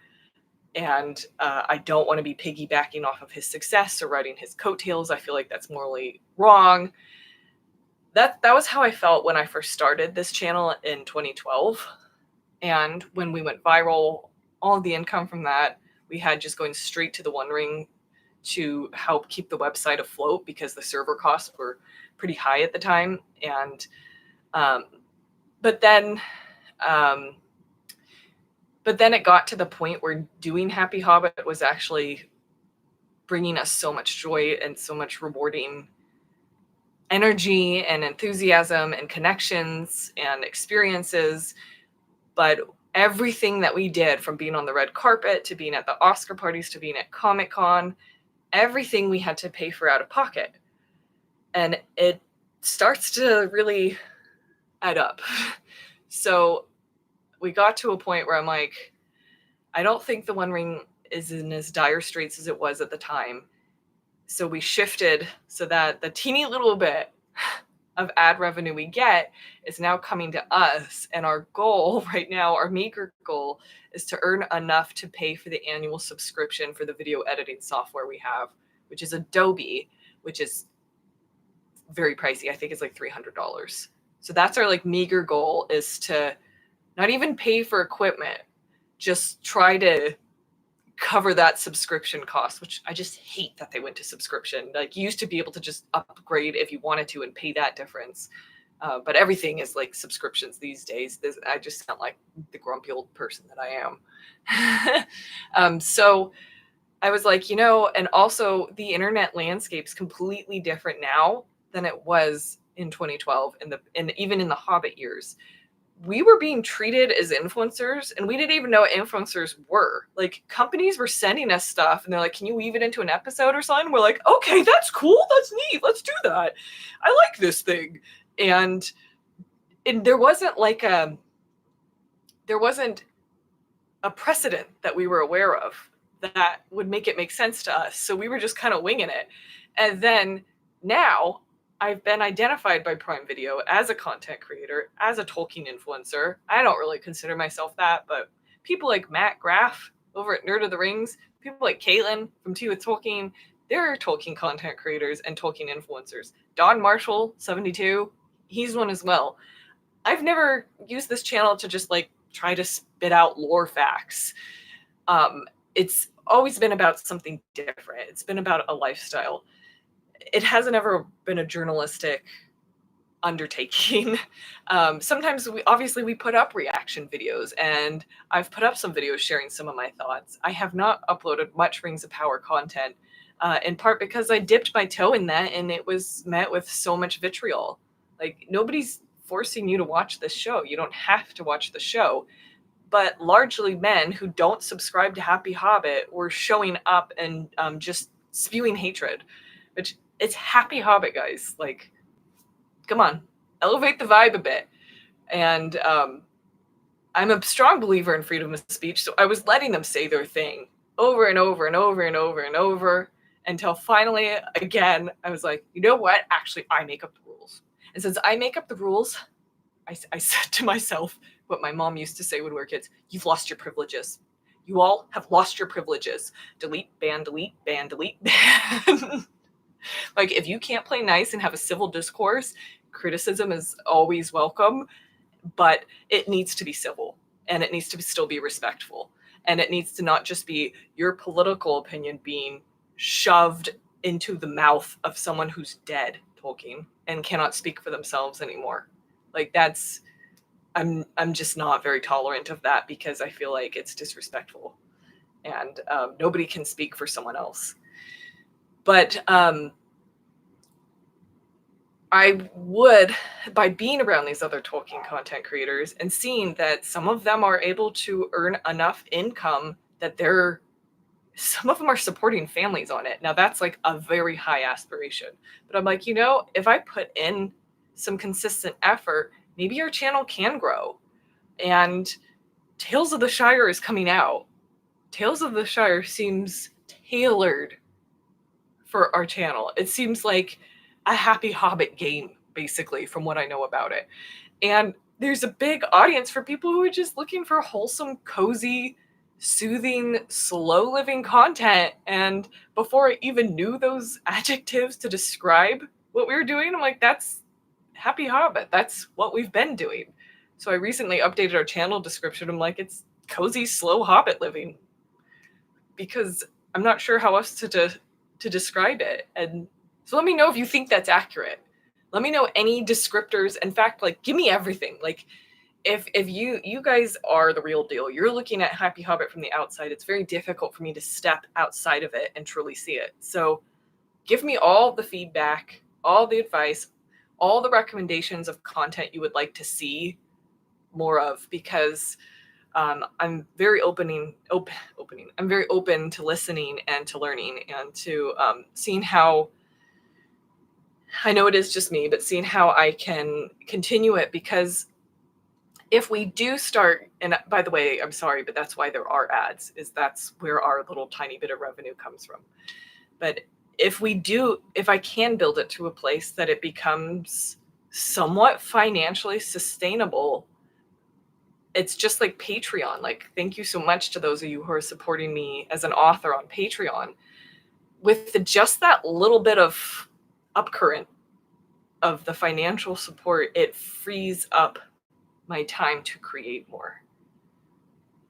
And I don't want to be piggybacking off of his success or riding his coattails. I feel like that's morally wrong. That was how I felt when I first started this channel in 2012. And when we went viral, all of the income from that we had just going straight to the One Ring to help keep the website afloat because the server costs were pretty high at the time. And but then it got to the point where doing Happy Hobbit was actually bringing us so much joy and so much rewarding energy and enthusiasm and connections and experiences. But everything that we did, from being on the red carpet to being at the Oscar parties to being at Comic-Con, everything we had to pay for out of pocket. And it starts to really add up. So we got to a point where I'm like, I don't think the One Ring is in as dire straits as it was at the time. So we shifted so that the teeny little bit of ad revenue we get is now coming to us. And our goal right now, our meager goal, is to earn enough to pay for the annual subscription for the video editing software we have, which is Adobe, which is very pricey. I think it's like $300. So that's our like meager goal, is to not even pay for equipment, just try to cover that subscription cost, which I just hate that they went to subscription. Like, you used to be able to just upgrade if you wanted to and pay that difference. But everything is like subscriptions these days. I just sound like the grumpy old person that I am. So I was like, and also the internet landscape's completely different now than it was in 2012 and even in the Hobbit years. We were being treated as influencers, and we didn't even know what influencers were. Like, companies were sending us stuff and they're like, can you weave it into an episode or something? We're like, okay, that's cool, that's neat, let's do that, I like this thing. And there wasn't a precedent that we were aware of that would make it make sense to us, so we were just kind of winging it. And then now I've been identified by Prime Video as a content creator, as a Tolkien influencer. I don't really consider myself that, but people like Matt Graff over at Nerd of the Rings, people like Caitlin from Tea with Tolkien, they're Tolkien content creators and Tolkien influencers. Don Marshall, 72, he's one as well. I've never used this channel to just like try to spit out lore facts. It's always been about something different. It's been about a lifestyle. It hasn't ever been a journalistic undertaking. Sometimes we put up reaction videos, and I've put up some videos sharing some of my thoughts. I have not uploaded much Rings of Power content, in part because I dipped my toe in that and it was met with so much vitriol. Like, nobody's forcing you to watch this show. You don't have to watch the show. But largely men who don't subscribe to Happy Hobbit were showing up and just spewing hatred, which, it's Happy Hobbit, guys. Like, come on, elevate the vibe a bit. And I'm a strong believer in freedom of speech, so I was letting them say their thing over and over and over and over and over until finally, again, I was like, you know what? Actually, I make up the rules. And since I make up the rules, I said to myself what my mom used to say when we were kids: you've lost your privileges. You all have lost your privileges. Delete, ban, delete, ban, delete, ban. Like, if you can't play nice and have a civil discourse, criticism is always welcome, but it needs to be civil, and it needs to still be respectful. And it needs to not just be your political opinion being shoved into the mouth of someone who's dead, Tolkien, and cannot speak for themselves anymore. Like, I'm just not very tolerant of that, because I feel like it's disrespectful, and nobody can speak for someone else. But I would, by being around these other Tolkien content creators and seeing that some of them are able to earn enough income that some of them are supporting families on it. Now, that's like a very high aspiration. But I'm like, if I put in some consistent effort, maybe our channel can grow. And Tales of the Shire is coming out. Tales of the Shire seems tailored for our channel. It seems like a Happy Hobbit game, basically, from what I know about it. And there's a big audience for people who are just looking for wholesome, cozy, soothing, slow living content. And before I even knew those adjectives to describe what we were doing, I'm like, that's Happy Hobbit. That's what we've been doing. So I recently updated our channel description. I'm like, it's cozy, slow Hobbit living. Because I'm not sure how else to describe it. And so let me know if you think that's accurate. Let me know any descriptors. In fact, like, give me everything. Like, if you guys are the real deal, you're looking at Happy Hobbit from the outside, it's very difficult for me to step outside of it and truly see it. So give me all the feedback, all the advice, all the recommendations of content you would like to see more of, because I'm very open. I'm very open to listening and to learning and to seeing how, I know it is just me, but seeing how I can continue it. Because if we do start, and by the way, I'm sorry, but that's why there are ads, is that's where our little tiny bit of revenue comes from. But if I can build it to a place that it becomes somewhat financially sustainable, it's just like Patreon. Like, thank you so much to those of you who are supporting me as an author on Patreon. With just that little bit of upcurrent of the financial support, it frees up my time to create more.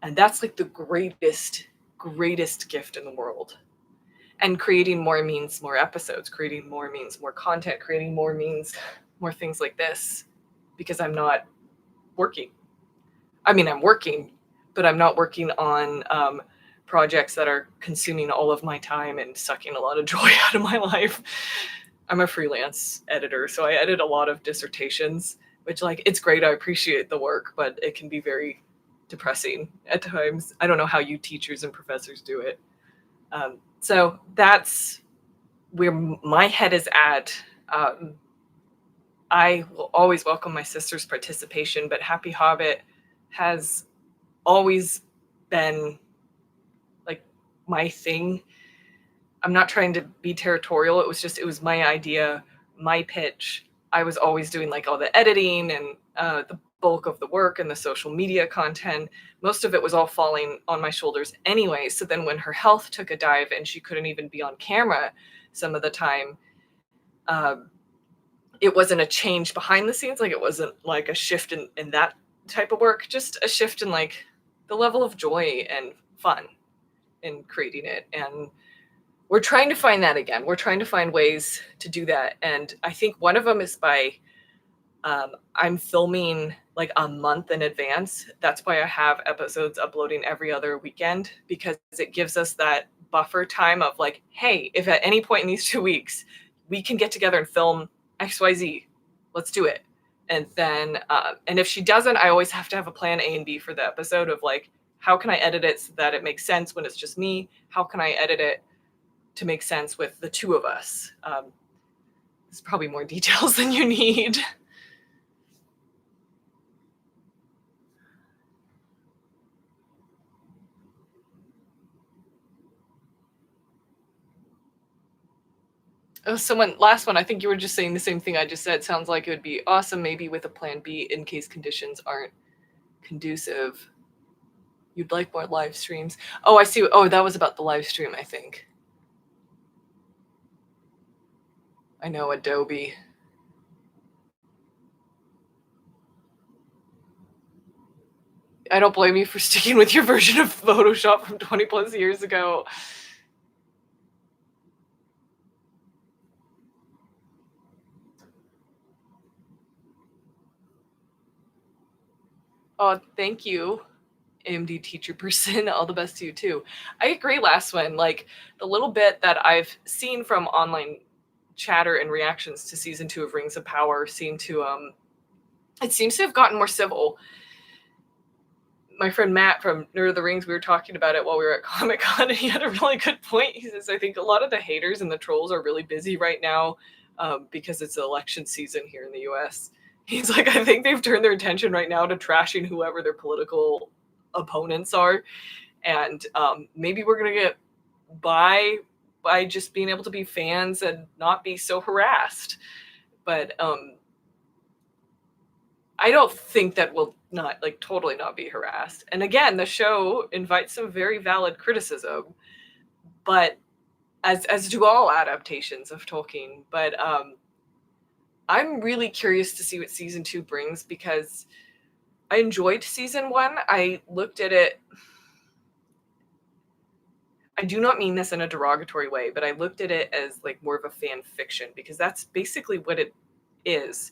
And that's like the greatest gift in the world. And creating more means more episodes. Creating more means more content. Creating more means more things like this. Because I'm not working. I mean, I'm working, but I'm not working on projects that are consuming all of my time and sucking a lot of joy out of my life. I'm a freelance editor, so I edit a lot of dissertations, which, like, it's great. I appreciate the work, but it can be very depressing at times. I don't know how you teachers and professors do it. So that's where my head is at. I will always welcome my sister's participation, but Happy Hobbit has always been like my thing. I'm not trying to be territorial. It was my idea, my pitch. I was always doing like all the editing and the bulk of the work and the social media content. Most of it was all falling on my shoulders anyway. So then when her health took a dive and she couldn't even be on camera some of the time, it wasn't a change behind the scenes. Like, it wasn't like a shift in that type of work, just a shift in like the level of joy and fun in creating it. And we're trying to find that again. We're trying to find ways to do that. And I think one of them is by I'm filming like a month in advance. That's why I have episodes uploading every other weekend, because it gives us that buffer time of like, hey, if at any point in these 2 weeks we can get together and film XYZ, let's do it. And then, and if she doesn't, I always have to have a plan A and B for the episode of like, how can I edit it so that it makes sense when it's just me? How can I edit it to make sense with the two of us? There's probably more details than you need. Oh, last one, I think you were just saying the same thing I just said. Sounds like it would be awesome, maybe with a plan B in case conditions aren't conducive. You'd like more live streams. Oh, I see. Oh, that was about the live stream, I think. I know, Adobe. I don't blame you for sticking with your version of Photoshop from 20 plus years ago. Oh, thank you, AMD teacher person. All the best to you too. I agree, last one. Like, the little bit that I've seen from online chatter and reactions to season 2 of Rings of Power it seems to have gotten more civil. My friend Matt from Nerd of the Rings, we were talking about it while we were at Comic-Con, and he had a really good point. He says, I think a lot of the haters and the trolls are really busy right now because it's election season here in the US. He's like, I think they've turned their attention right now to trashing whoever their political opponents are. And maybe we're going to get by by just being able to be fans and not be so harassed. But I don't think that we'll not like totally not be harassed. And again, the show invites some very valid criticism, but as do all adaptations of Tolkien. But I'm really curious to see what season 2 brings, because I enjoyed season 1. I looked at it, I do not mean this in a derogatory way, but I looked at it as like more of a fan fiction, because that's basically what it is.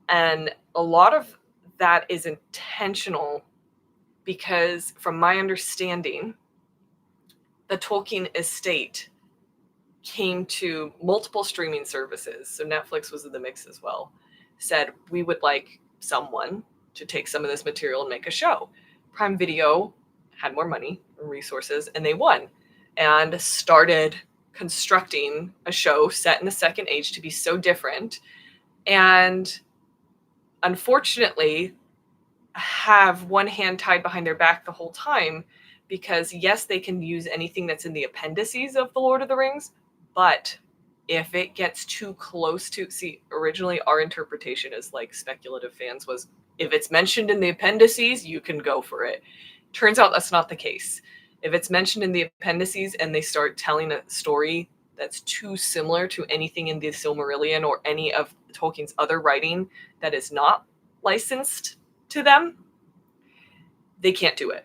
And a lot of that is intentional, because from my understanding, the Tolkien estate came to multiple streaming services, so Netflix was in the mix as well, said, we would like someone to take some of this material and make a show. Prime Video had more money and resources, and they won and started constructing a show set in the Second Age to be so different, and unfortunately have one hand tied behind their back the whole time, because yes, they can use anything that's in the appendices of The Lord of the Rings, but if it gets too close to, see, originally our interpretation as like speculative fans was, if it's mentioned in the appendices, you can go for it. Turns out that's not the case. If it's mentioned in the appendices and they start telling a story that's too similar to anything in the Silmarillion or any of Tolkien's other writing that is not licensed to them, they can't do it.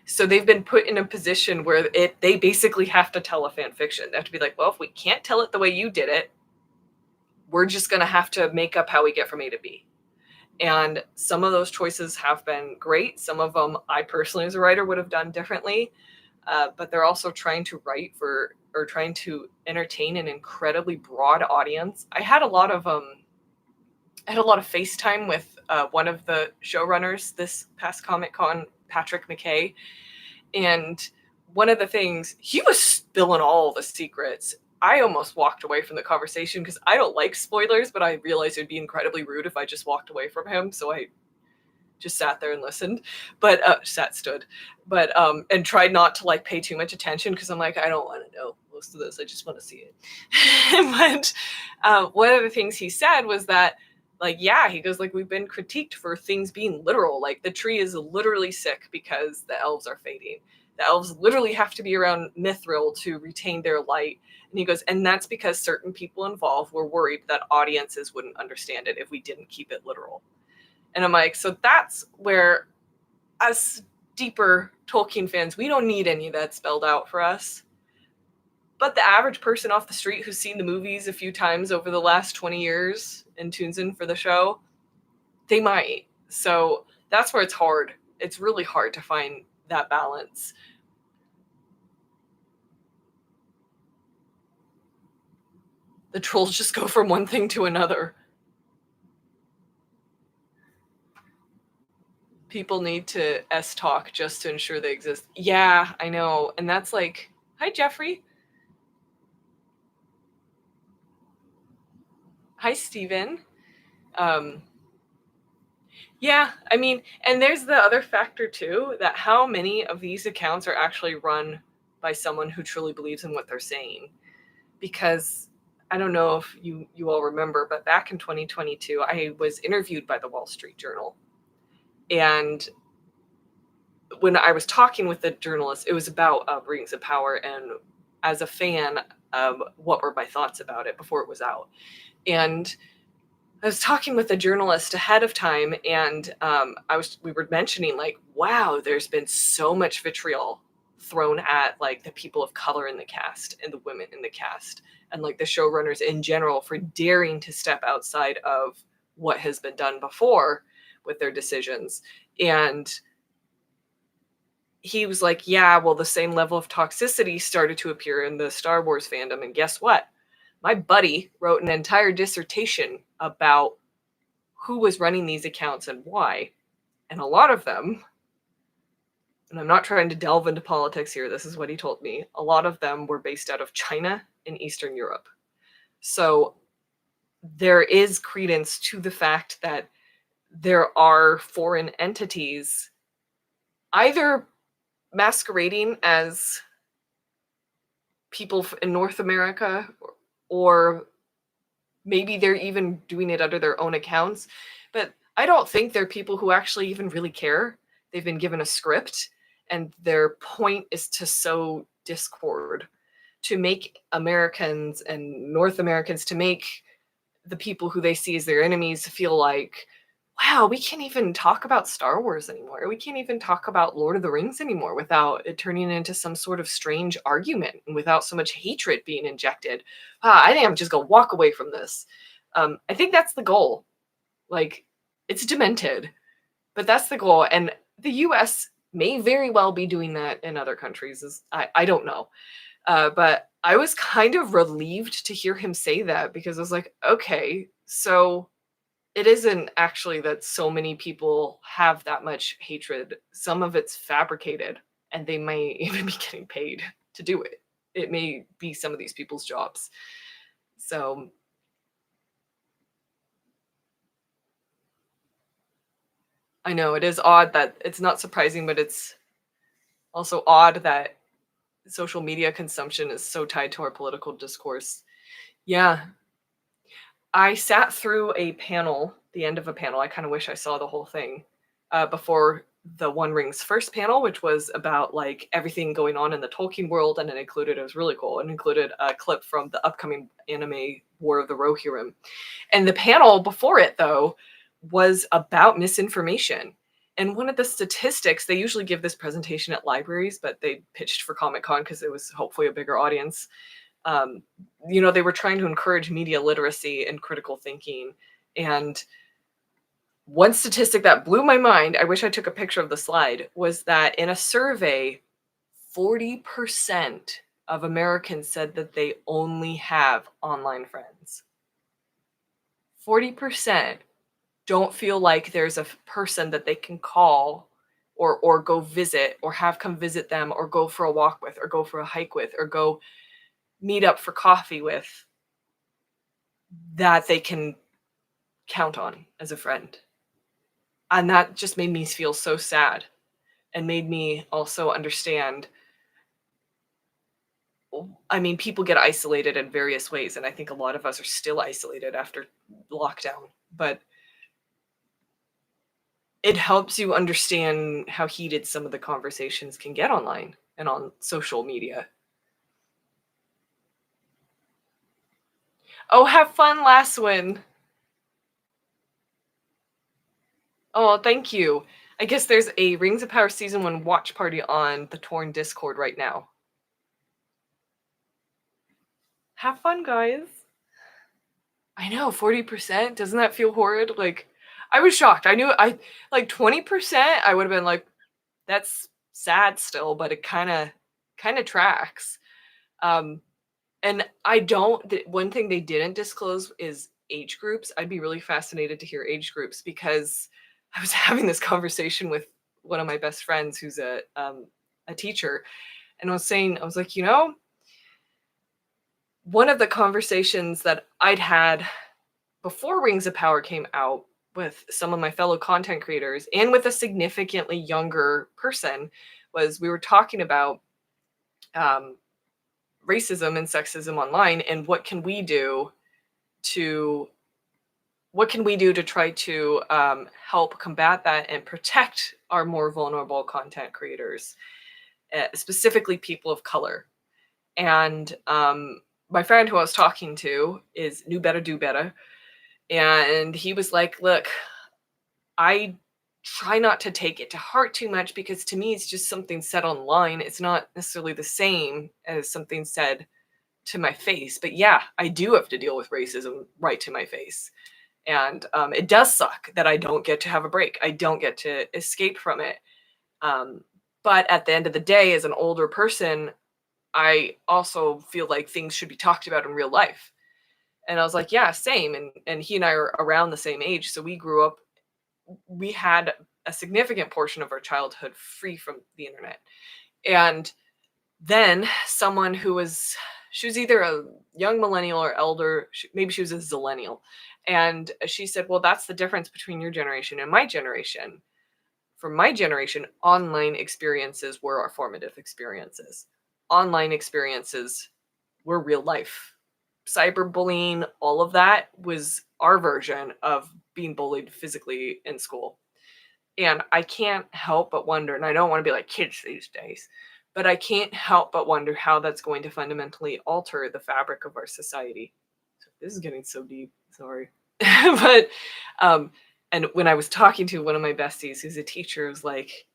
So they've been put in a position where they basically have to tell a fan fiction. They have to be like, well, if we can't tell it the way you did it, we're just going to have to make up how we get from A to B. And some of those choices have been great. Some of them I personally as a writer would have done differently. But they're also trying to write for, or trying to entertain an incredibly broad audience. I had a lot of FaceTime with one of the showrunners this past Comic-Con, Patrick McKay. And one of the things, he was spilling all the secrets. I almost walked away from the conversation because I don't like spoilers, but I realized it would be incredibly rude if I just walked away from him. So I just sat there and listened, but stood, but and tried not to like pay too much attention, because I'm like, I don't want to know most of this. I just want to see it. But one of the things he said was that, like, yeah, he goes, like, we've been critiqued for things being literal. Like, the tree is literally sick because the elves are fading. The elves literally have to be around Mithril to retain their light. And he goes, and that's because certain people involved were worried that audiences wouldn't understand it if we didn't keep it literal. And I'm like, so that's where, as deeper Tolkien fans, we don't need any of that spelled out for us. But the average person off the street who's seen the movies a few times over the last 20 years and tunes in for the show, they might. So that's where it's hard. It's really hard to find that balance. The trolls just go from one thing to another. People need to S-talk just to ensure they exist. Yeah, I know. And that's like, hi, Jeffrey. Hi, Steven. Yeah, I mean, and there's the other factor too, that how many of these accounts are actually run by someone who truly believes in what they're saying. Because I don't know if you all remember, but back in 2022, I was interviewed by the Wall Street Journal. And when I was talking with the journalist, it was about Rings of Power, and as a fan, what were my thoughts about it before it was out. And I was talking with a journalist ahead of time, and we were mentioning, like, wow, there's been so much vitriol thrown at like the people of color in the cast and the women in the cast and like the showrunners in general for daring to step outside of what has been done before with their decisions. And he was like, yeah, well, the same level of toxicity started to appear in the Star Wars fandom. And guess what? My buddy wrote an entire dissertation about who was running these accounts and why. And a lot of them, and I'm not trying to delve into politics here, this is what he told me, a lot of them were based out of China and Eastern Europe. So there is credence to the fact that there are foreign entities either masquerading as people in North America, or maybe they're even doing it under their own accounts. But I don't think they're people who actually even really care. They've been given a script, and their point is to sow discord, to make Americans and North Americans, to make the people who they see as their enemies feel like, wow, we can't even talk about Star Wars anymore. We can't even talk about Lord of the Rings anymore without it turning into some sort of strange argument and without so much hatred being injected. I think I'm just going to walk away from this. I think that's the goal. Like, it's demented, but that's the goal. And the US may very well be doing that in other countries. I don't know. But I was kind of relieved to hear him say that, because I was like, okay, so it isn't actually that so many people have that much hatred. Some of it's fabricated, and they may even be getting paid to do it. It may be some of these people's jobs. So I know it is odd that it's not surprising, but it's also odd that social media consumption is so tied to our political discourse. Yeah. I sat through a panel, the end of a panel. I kind of wish I saw the whole thing before the One Ring's first panel, which was about like everything going on in the Tolkien world, and it was really cool. It included a clip from the upcoming anime War of the Rohirrim. And the panel before it, though, was about misinformation. And one of the statistics, they usually give this presentation at libraries, but they pitched for Comic-Con because it was hopefully a bigger audience. They were trying to encourage media literacy and critical thinking. And one statistic that blew my mind, I wish I took a picture of the slide, was that in a survey, 40% of Americans said that they only have online friends. 40% don't feel like there's a person that they can call or go visit, or have come visit them, or go for a walk with, or go for a hike with, or go meet up for coffee with, that they can count on as a friend. And that just made me feel so sad, and made me also understand, I mean, people get isolated in various ways, and I think a lot of us are still isolated after lockdown, but it helps you understand how heated some of the conversations can get online and on social media. Oh, have fun, last one. Oh, thank you. I guess there's a Rings of Power Season 1 watch party on the Torn Discord right now. Have fun, guys. I know, 40%. Doesn't that feel horrid? Like, I was shocked. I knew like 20%, I would have been like, that's sad still, but it kind of tracks. And one thing they didn't disclose is age groups. I'd be really fascinated to hear age groups, because I was having this conversation with one of my best friends who's a teacher, and I was like, one of the conversations that I'd had before Rings of Power came out with some of my fellow content creators, and with a significantly younger person, was we were talking about racism and sexism online, and what can we do to try to help combat that and protect our more vulnerable content creators, specifically people of color. And my friend who I was talking to is Knew Better Do Better, and he was like, look, I try not to take it to heart too much, because to me it's just something said online. It's not necessarily the same as something said to my face. But yeah, I do have to deal with racism right to my face. And it does suck that I don't get to have a break. I don't get to escape from it. But at the end of the day, as an older person, I also feel like things should be talked about in real life. And I was like, yeah, same. And he and I are around the same age. So we had a significant portion of our childhood free from the internet. And then someone she was either a young millennial or elder, maybe she was a zillennial. And she said, well, that's the difference between your generation and my generation. For my generation, online experiences were our formative experiences. Online experiences were real life. Cyberbullying, all of that was our version of being bullied physically in school. And I can't help but wonder, and I don't want to be like kids these days, but I can't help but wonder how that's going to fundamentally alter the fabric of our society. So this is getting so deep, sorry. But and when I was talking to one of my besties who's a teacher, was like,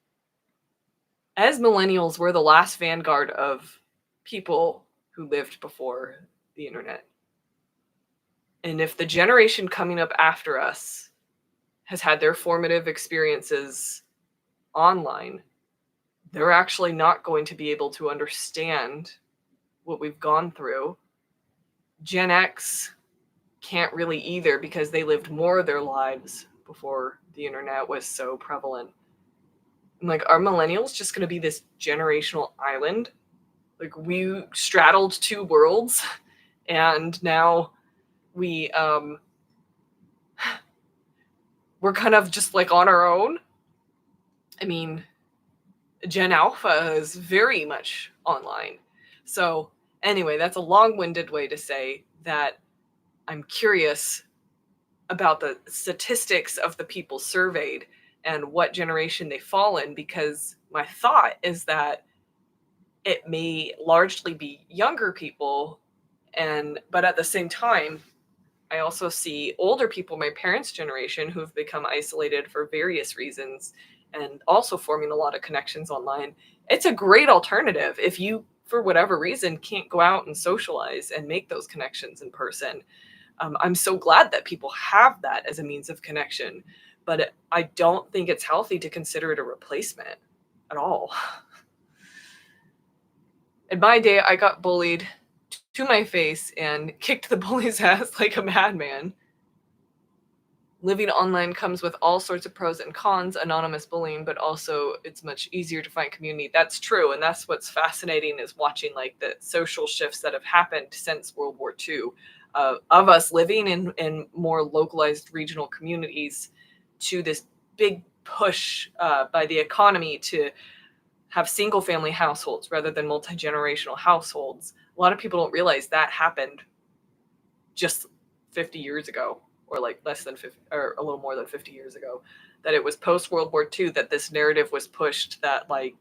as millennials, we're the last vanguard of people who lived before the internet. And if the generation coming up after us has had their formative experiences online, they're actually not going to be able to understand what we've gone through. Gen X can't really either because they lived more of their lives before the internet was so prevalent. And like, are millennials just going to be this generational island? Like, we straddled two worlds and now we're kind of just like on our own. I mean, Gen Alpha is very much online. So anyway, that's a long-winded way to say that I'm curious about the statistics of the people surveyed and what generation they fall in, because my thought is that it may largely be younger people, but at the same time, I also see older people, my parents' generation, who've become isolated for various reasons and also forming a lot of connections online. It's a great alternative if you, for whatever reason, can't go out and socialize and make those connections in person. I'm so glad that people have that as a means of connection, but I don't think it's healthy to consider it a replacement at all. In my day, I got bullied to my face and kicked the bully's ass like a madman. Living online comes with all sorts of pros and cons, anonymous bullying, but also it's much easier to find community. That's true, and that's what's fascinating, is watching like the social shifts that have happened since World War II, of us living in more localized regional communities to this big push by the economy to have single family households rather than multi-generational households. A lot of people don't realize that happened just 50 years ago, or like less than 50, or a little more than 50 years ago, that it was post World War II that this narrative was pushed that like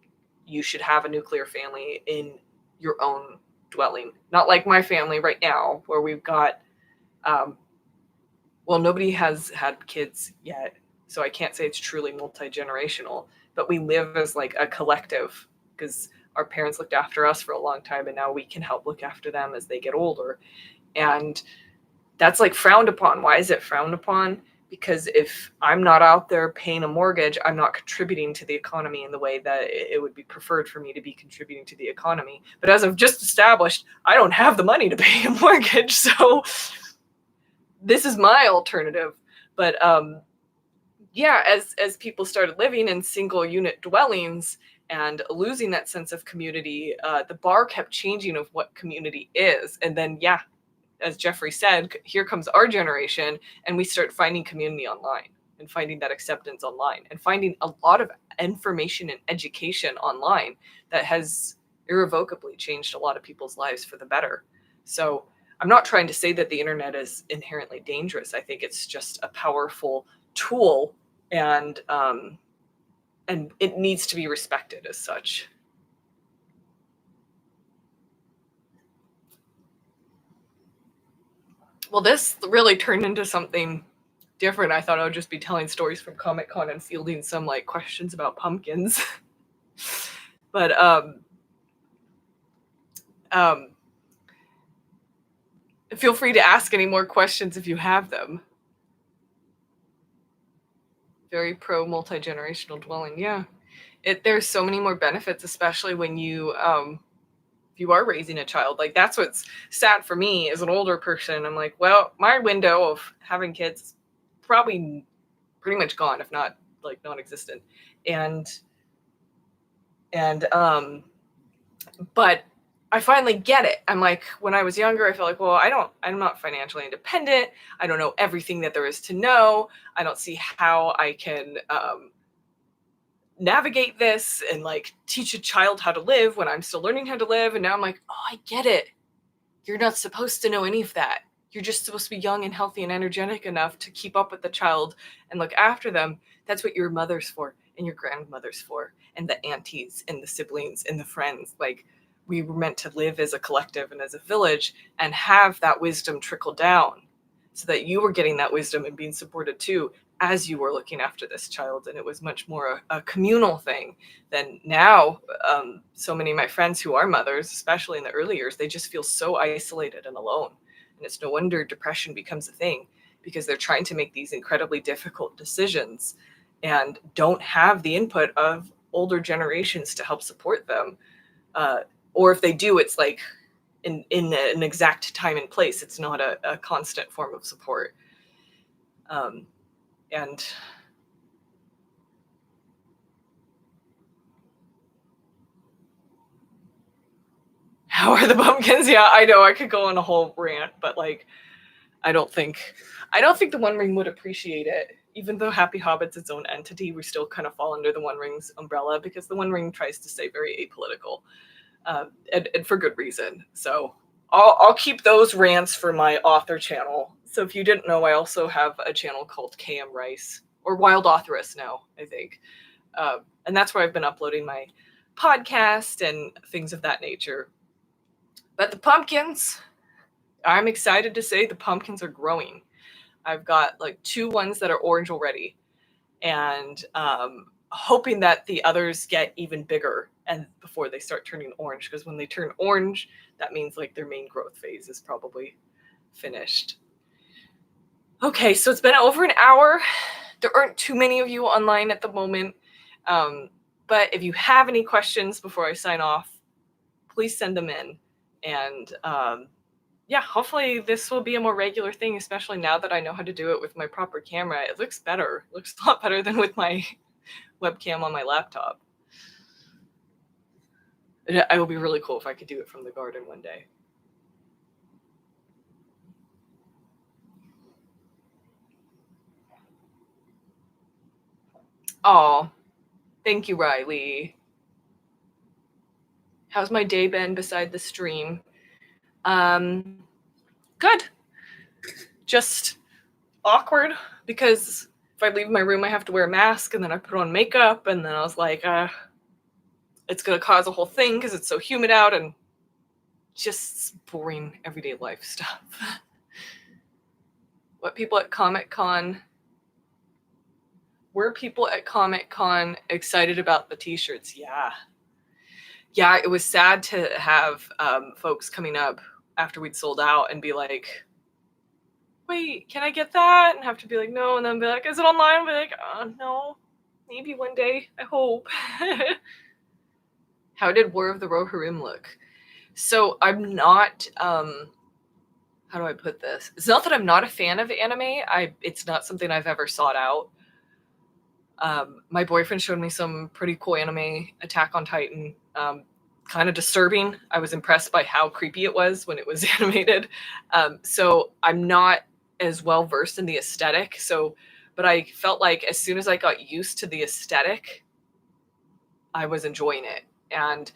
you should have a nuclear family in your own dwelling. Not like my family right now, where we've got, well, nobody has had kids yet, so I can't say it's truly multi-generational, but we live as like a collective because our parents looked after us for a long time, and now we can help look after them as they get older. And that's like frowned upon. Why is it frowned upon? Because if I'm not out there paying a mortgage, I'm not contributing to the economy in the way that it would be preferred for me to be contributing to the economy. But as I've just established, I don't have the money to pay a mortgage, so this is my alternative. But yeah, as people started living in single unit dwellings and losing that sense of community, the bar kept changing of what community is. And then, yeah, as Jeffrey said, here comes our generation, and we start finding community online and finding that acceptance online and finding a lot of information and education online that has irrevocably changed a lot of people's lives for the better. So I'm not trying to say that the internet is inherently dangerous. I think it's just a powerful tool, and it needs to be respected as such. Well, this really turned into something different. I thought I would just be telling stories from Comic-Con and fielding some like questions about pumpkins. But feel free to ask any more questions if you have them. Very pro multi-generational dwelling. Yeah. There's so many more benefits, especially when you if you are raising a child. Like, that's what's sad for me as an older person. I'm like, well, my window of having kids is probably pretty much gone, if not like non-existent. But I finally get it. I'm like, when I was younger, I felt like, well, I'm not financially independent. I don't know everything that there is to know. I don't see how I can navigate this and like teach a child how to live when I'm still learning how to live. And now I'm like, oh, I get it. You're not supposed to know any of that. You're just supposed to be young and healthy and energetic enough to keep up with the child and look after them. That's what your mother's for and your grandmother's for, and the aunties and the siblings and the friends. Like, we were meant to live as a collective and as a village and have that wisdom trickle down so that you were getting that wisdom and being supported too as you were looking after this child. And it was much more a communal thing than now. So many of my friends who are mothers, especially in the early years, they just feel so isolated and alone. And it's no wonder depression becomes a thing, because they're trying to make these incredibly difficult decisions and don't have the input of older generations to help support them. Or if they do, it's like in an exact time and place. It's not a constant form of support. And how are the pumpkins? Yeah, I know I could go on a whole rant, but like, I don't think the One Ring would appreciate it. Even though Happy Hobbit's its own entity, we still kind of fall under the One Ring's umbrella, because the One Ring tries to stay very apolitical, and for good reason. So I'll keep those rants for my author channel. So if you didn't know, I also have a channel called KM Rice, or Wild Authoress now, I think. And that's where I've been uploading my podcast and things of that nature. But the pumpkins, I'm excited to say the pumpkins are growing. I've got like 2 ones that are orange already, and hoping that the others get even bigger and before they start turning orange, because when they turn orange, that means like their main growth phase is probably finished. Okay, so it's been over an hour. There aren't too many of you online at the moment, but if you have any questions before I sign off, please send them in. And yeah, hopefully this will be a more regular thing, especially now that I know how to do it with my proper camera. It looks better. It looks a lot better than with my webcam on my laptop. It would be really cool if I could do it from the garden one day. Oh, thank you, Riley. How's my day been beside the stream? Good. Just awkward, because if I leave my room, I have to wear a mask, and then I put on makeup, and then I was like, it's going to cause a whole thing because it's so humid out, and just boring everyday life stuff. What people at Comic-Con? Were people at Comic-Con excited about the t-shirts? Yeah, it was sad to have folks coming up after we'd sold out and be like, wait, can I get that? And have to be like, no, and then be like, is it online? And be like, no, maybe one day, I hope. How did War of the Rohirrim look? So I'm not, how do I put this? It's not that I'm not a fan of anime. It's not something I've ever sought out. My boyfriend showed me some pretty cool anime, Attack on Titan. Kind of disturbing. I was impressed by how creepy it was when it was animated. So I'm not as well versed in the aesthetic. But I felt like as soon as I got used to the aesthetic, I was enjoying it. And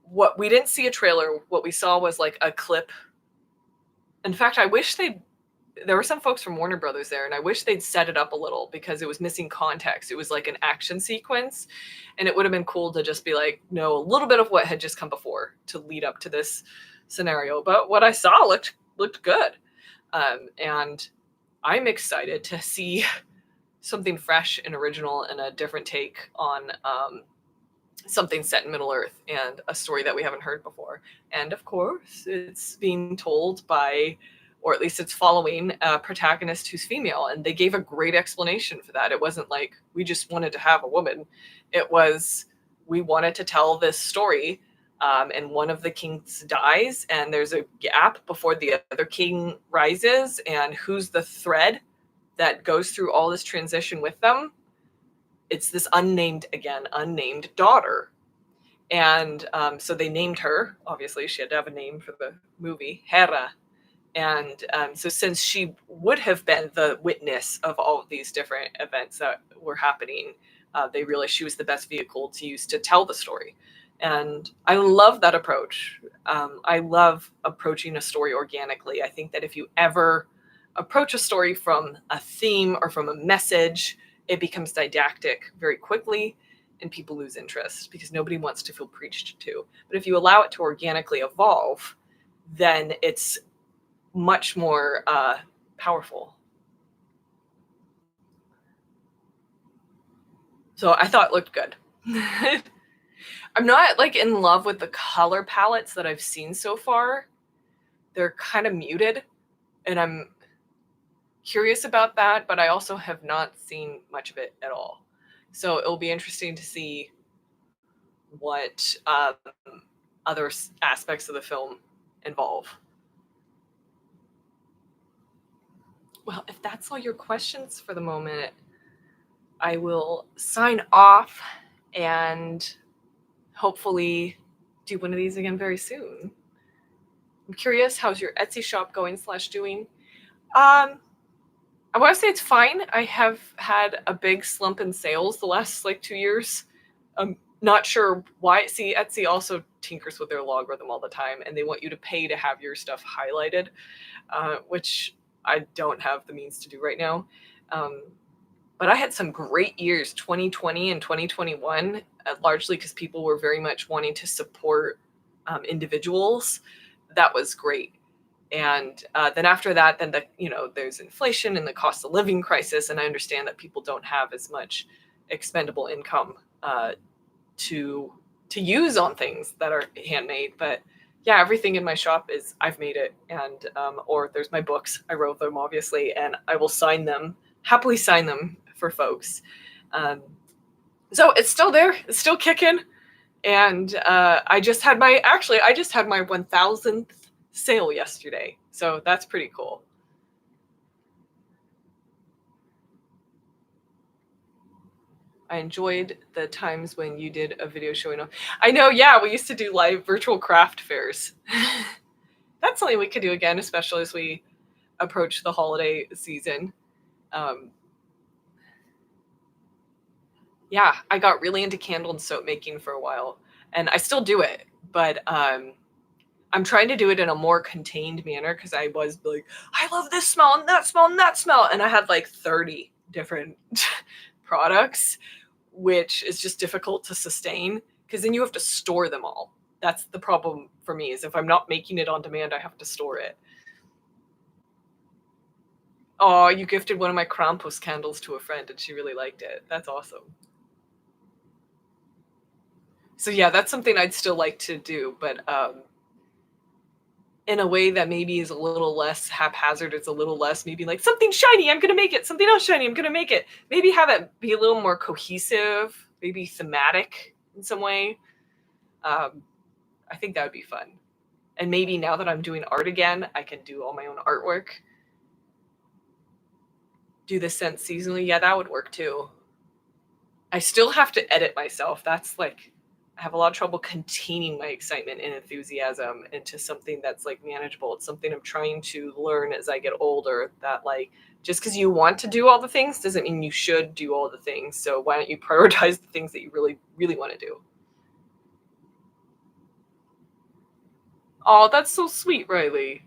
what we didn't see a trailer, what we saw was like a clip. In fact, I wish there were some folks from Warner Brothers there, and I wish they'd set it up a little, because it was missing context. It was like an action sequence, and it would have been cool to just be like, no, a little bit of what had just come before to lead up to this scenario. But what I saw looked good. And I'm excited to see something fresh and original and a different take on something set in Middle Earth and a story that we haven't heard before. And of course, it's being told by, or at least it's following, a protagonist who's female. And they gave a great explanation for that. It wasn't like, we just wanted to have a woman. It was, we wanted to tell this story, and one of the kings dies, and there's a gap before the other king rises, and who's the thread that goes through all this transition with them? It's this unnamed daughter. And so they named her, obviously she had to have a name for the movie, Hera. And so since she would have been the witness of all of these different events that were happening, they realized she was the best vehicle to use to tell the story. And I love that approach. I love approaching a story organically. I think that if you ever approach a story from a theme or from a message, it becomes didactic very quickly and people lose interest because nobody wants to feel preached to. But if you allow it to organically evolve, then it's much more powerful. So I thought it looked good. I'm not like in love with the color palettes that I've seen so far. They're kind of muted, and I'm curious about that, but I also have not seen much of it at all. So it'll be interesting to see what other aspects of the film involve. Well, if that's all your questions for the moment, I will sign off and hopefully do one of these again very soon. I'm curious, how's your Etsy shop going / doing? I want to say it's fine. I have had a big slump in sales the last like 2 years. I'm not sure why. See, Etsy also tinkers with their logarithm all the time, and they want you to pay to have your stuff highlighted, which I don't have the means to do right now. But I had some great years, 2020 and 2021, largely because people were very much wanting to support individuals. That was great. And then after that, then there's inflation and the cost of living crisis, and I understand that people don't have as much expendable income to use on things that are handmade. But yeah, everything in my shop is I've made it, and or there's my books. I wrote them obviously, and I will happily sign them for folks. So it's still there, it's still kicking, and I just had my 1000th sale yesterday, so that's pretty cool. I enjoyed the times when you did a video showing off. I know, yeah, we used to do live virtual craft fairs. That's something we could do again, especially as we approach the holiday season. Yeah, I got really into candle and soap making for a while, and I still do it, but I'm trying to do it in a more contained manner because I was like, I love this smell and that smell and that smell, and I had like 30 different products, which is just difficult to sustain because then you have to store them all. That's the problem for me, is if I'm not making it on demand, I have to store it. Oh, you gifted one of my Krampus candles to a friend and she really liked it. That's awesome. So yeah, that's something I'd still like to do, but in a way that maybe is a little less haphazard. It's a little less maybe like something shiny, I'm going to make it. Something else shiny, I'm going to make it. Maybe have it be a little more cohesive, maybe thematic in some way. I think that would be fun. And maybe now that I'm doing art again, I can do all my own artwork. Do the scent seasonally. Yeah, that would work too. I still have to edit myself. That's like, I have a lot of trouble containing my excitement and enthusiasm into something that's like manageable. It's something I'm trying to learn as I get older, that like, just because you want to do all the things doesn't mean you should do all the things. So why don't you prioritize the things that you really, really want to do? Oh, that's so sweet, Riley.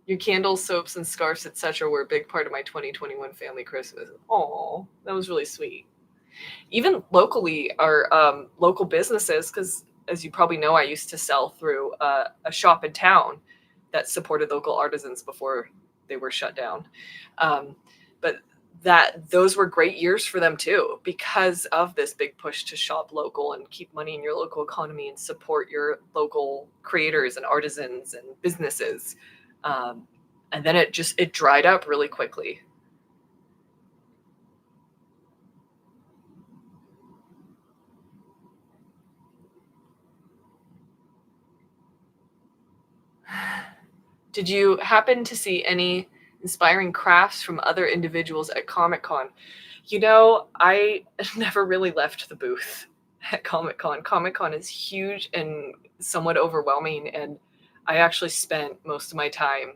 Your candles, soaps, and scarves, etc., were a big part of my 2021 family Christmas. Oh, that was really sweet. Even locally, our local businesses, because as you probably know, I used to sell through a shop in town that supported local artisans before they were shut down. But those were great years for them too, because of this big push to shop local and keep money in your local economy and support your local creators and artisans and businesses. And then it dried up really quickly. Did you happen to see any inspiring crafts from other individuals at Comic-Con? I never really left the booth at Comic-Con. Comic-Con is huge and somewhat overwhelming, and I actually spent most of my time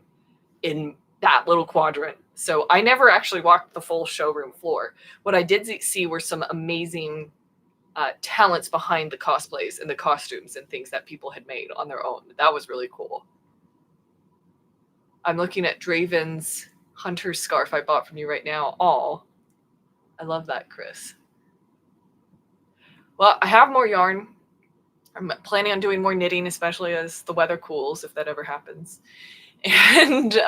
in that little quadrant. So I never actually walked the full showroom floor. What I did see were some amazing talents behind the cosplays and the costumes and things that people had made on their own. That was really cool. I'm looking at Draven's hunter scarf I bought from you right now. Oh, I love that, Chris. Well, I have more yarn. I'm planning on doing more knitting, especially as the weather cools, if that ever happens. And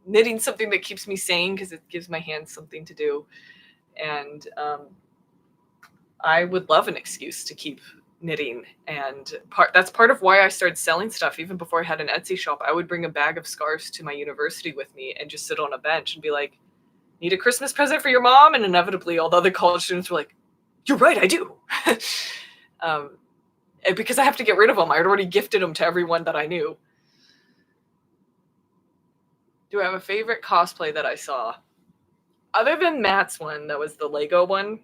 knitting something that keeps me sane because it gives my hands something to do. And I would love an excuse to keep knitting. And that's part of why I started selling stuff. Even before I had an Etsy shop, I would bring a bag of scarves to my university with me and just sit on a bench and be like, need a Christmas present for your mom? And inevitably all the other college students were like, you're right, I do. Because I have to get rid of them. I had already gifted them to everyone that I knew. Do I have a favorite cosplay that I saw? Other than Matt's one, that was the Lego one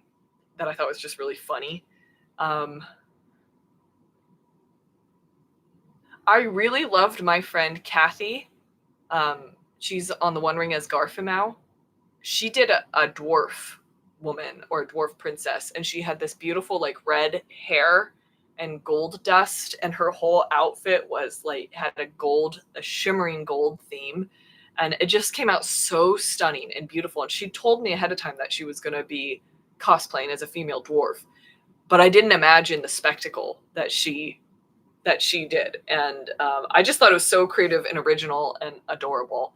that I thought was just really funny. I really loved my friend Kathy. She's on the One Ring as Garfimau. She did a dwarf woman or a dwarf princess, and she had this beautiful like red hair and gold dust, and her whole outfit was like had a shimmering gold theme, and it just came out so stunning and beautiful. And she told me ahead of time that she was going to be cosplaying as a female dwarf, but I didn't imagine the spectacle that she did. And I just thought it was so creative and original and adorable.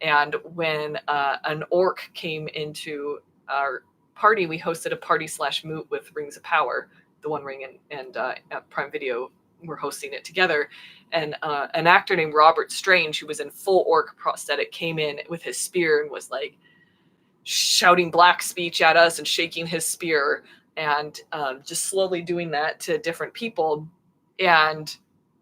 And when an orc came into our party, we hosted a party/moot with Rings of Power, the One Ring and Prime Video were hosting it together. And an actor named Robert Strange, who was in full orc prosthetic, came in with his spear and was like shouting black speech at us and shaking his spear and just slowly doing that to different people. And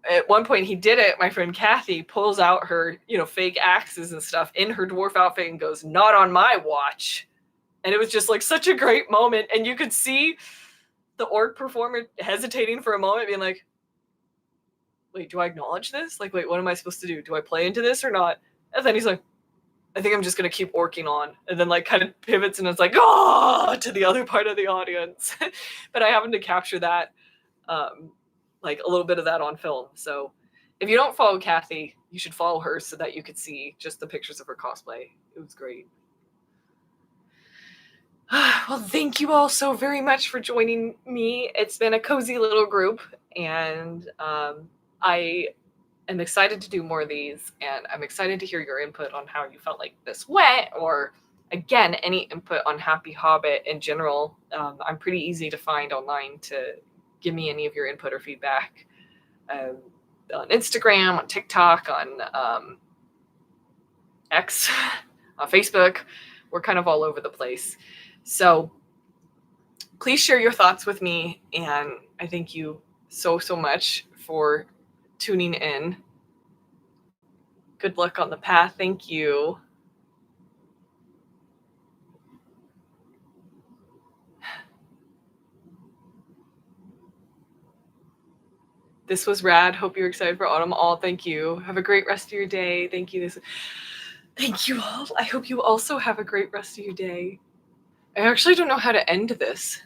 at one point he did it, my friend Kathy pulls out her, fake axes and stuff in her dwarf outfit and goes, "Not on my watch." And it was just like such a great moment. And you could see the orc performer hesitating for a moment, being like, wait, do I acknowledge this? Like, wait, what am I supposed to do? Do I play into this or not? And then he's like, I think I'm just going to keep orking on. And then like kind of pivots and it's like, oh, to the other part of the audience. But I happened to capture that, like a little bit of that on film. So if you don't follow Kathy, you should follow her so that you could see just the pictures of her cosplay. It was great. Well, thank you all so very much for joining me. It's been a cozy little group, and I am excited to do more of these, and I'm excited to hear your input on how you felt like this went, or again, any input on Happy Hobbit in general. I'm pretty easy to find online to give me any of your input or feedback on Instagram, on TikTok, on X, on Facebook. We're kind of all over the place. So please share your thoughts with me, and I thank you so much for tuning in. Good luck on the path. Thank you. This was rad. Hope you're excited for autumn. All thank you. Have a great rest of your day. Thank you. Thank you all. I hope you also have a great rest of your day. I actually don't know how to end this.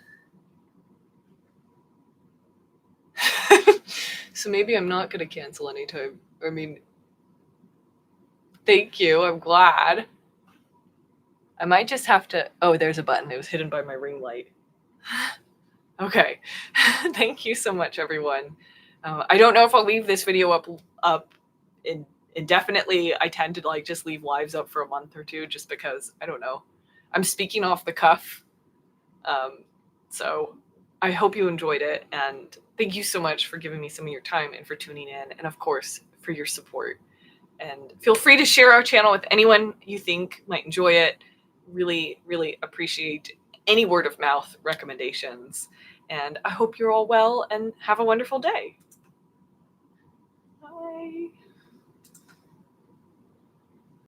So maybe I'm not going to cancel anytime. I mean, thank you. I'm glad. I might just have to... Oh, there's a button. It was hidden by my ring light. Okay. Thank you so much, everyone. I don't know if I'll leave this video up indefinitely. I tend to like just leave lives up for a month or two just because, I don't know. I'm speaking off the cuff. So I hope you enjoyed it, and thank you so much for giving me some of your time and for tuning in, and of course for your support. And feel free to share our channel with anyone you think might enjoy it. Really, really appreciate any word of mouth recommendations. And I hope you're all well and have a wonderful day. Bye.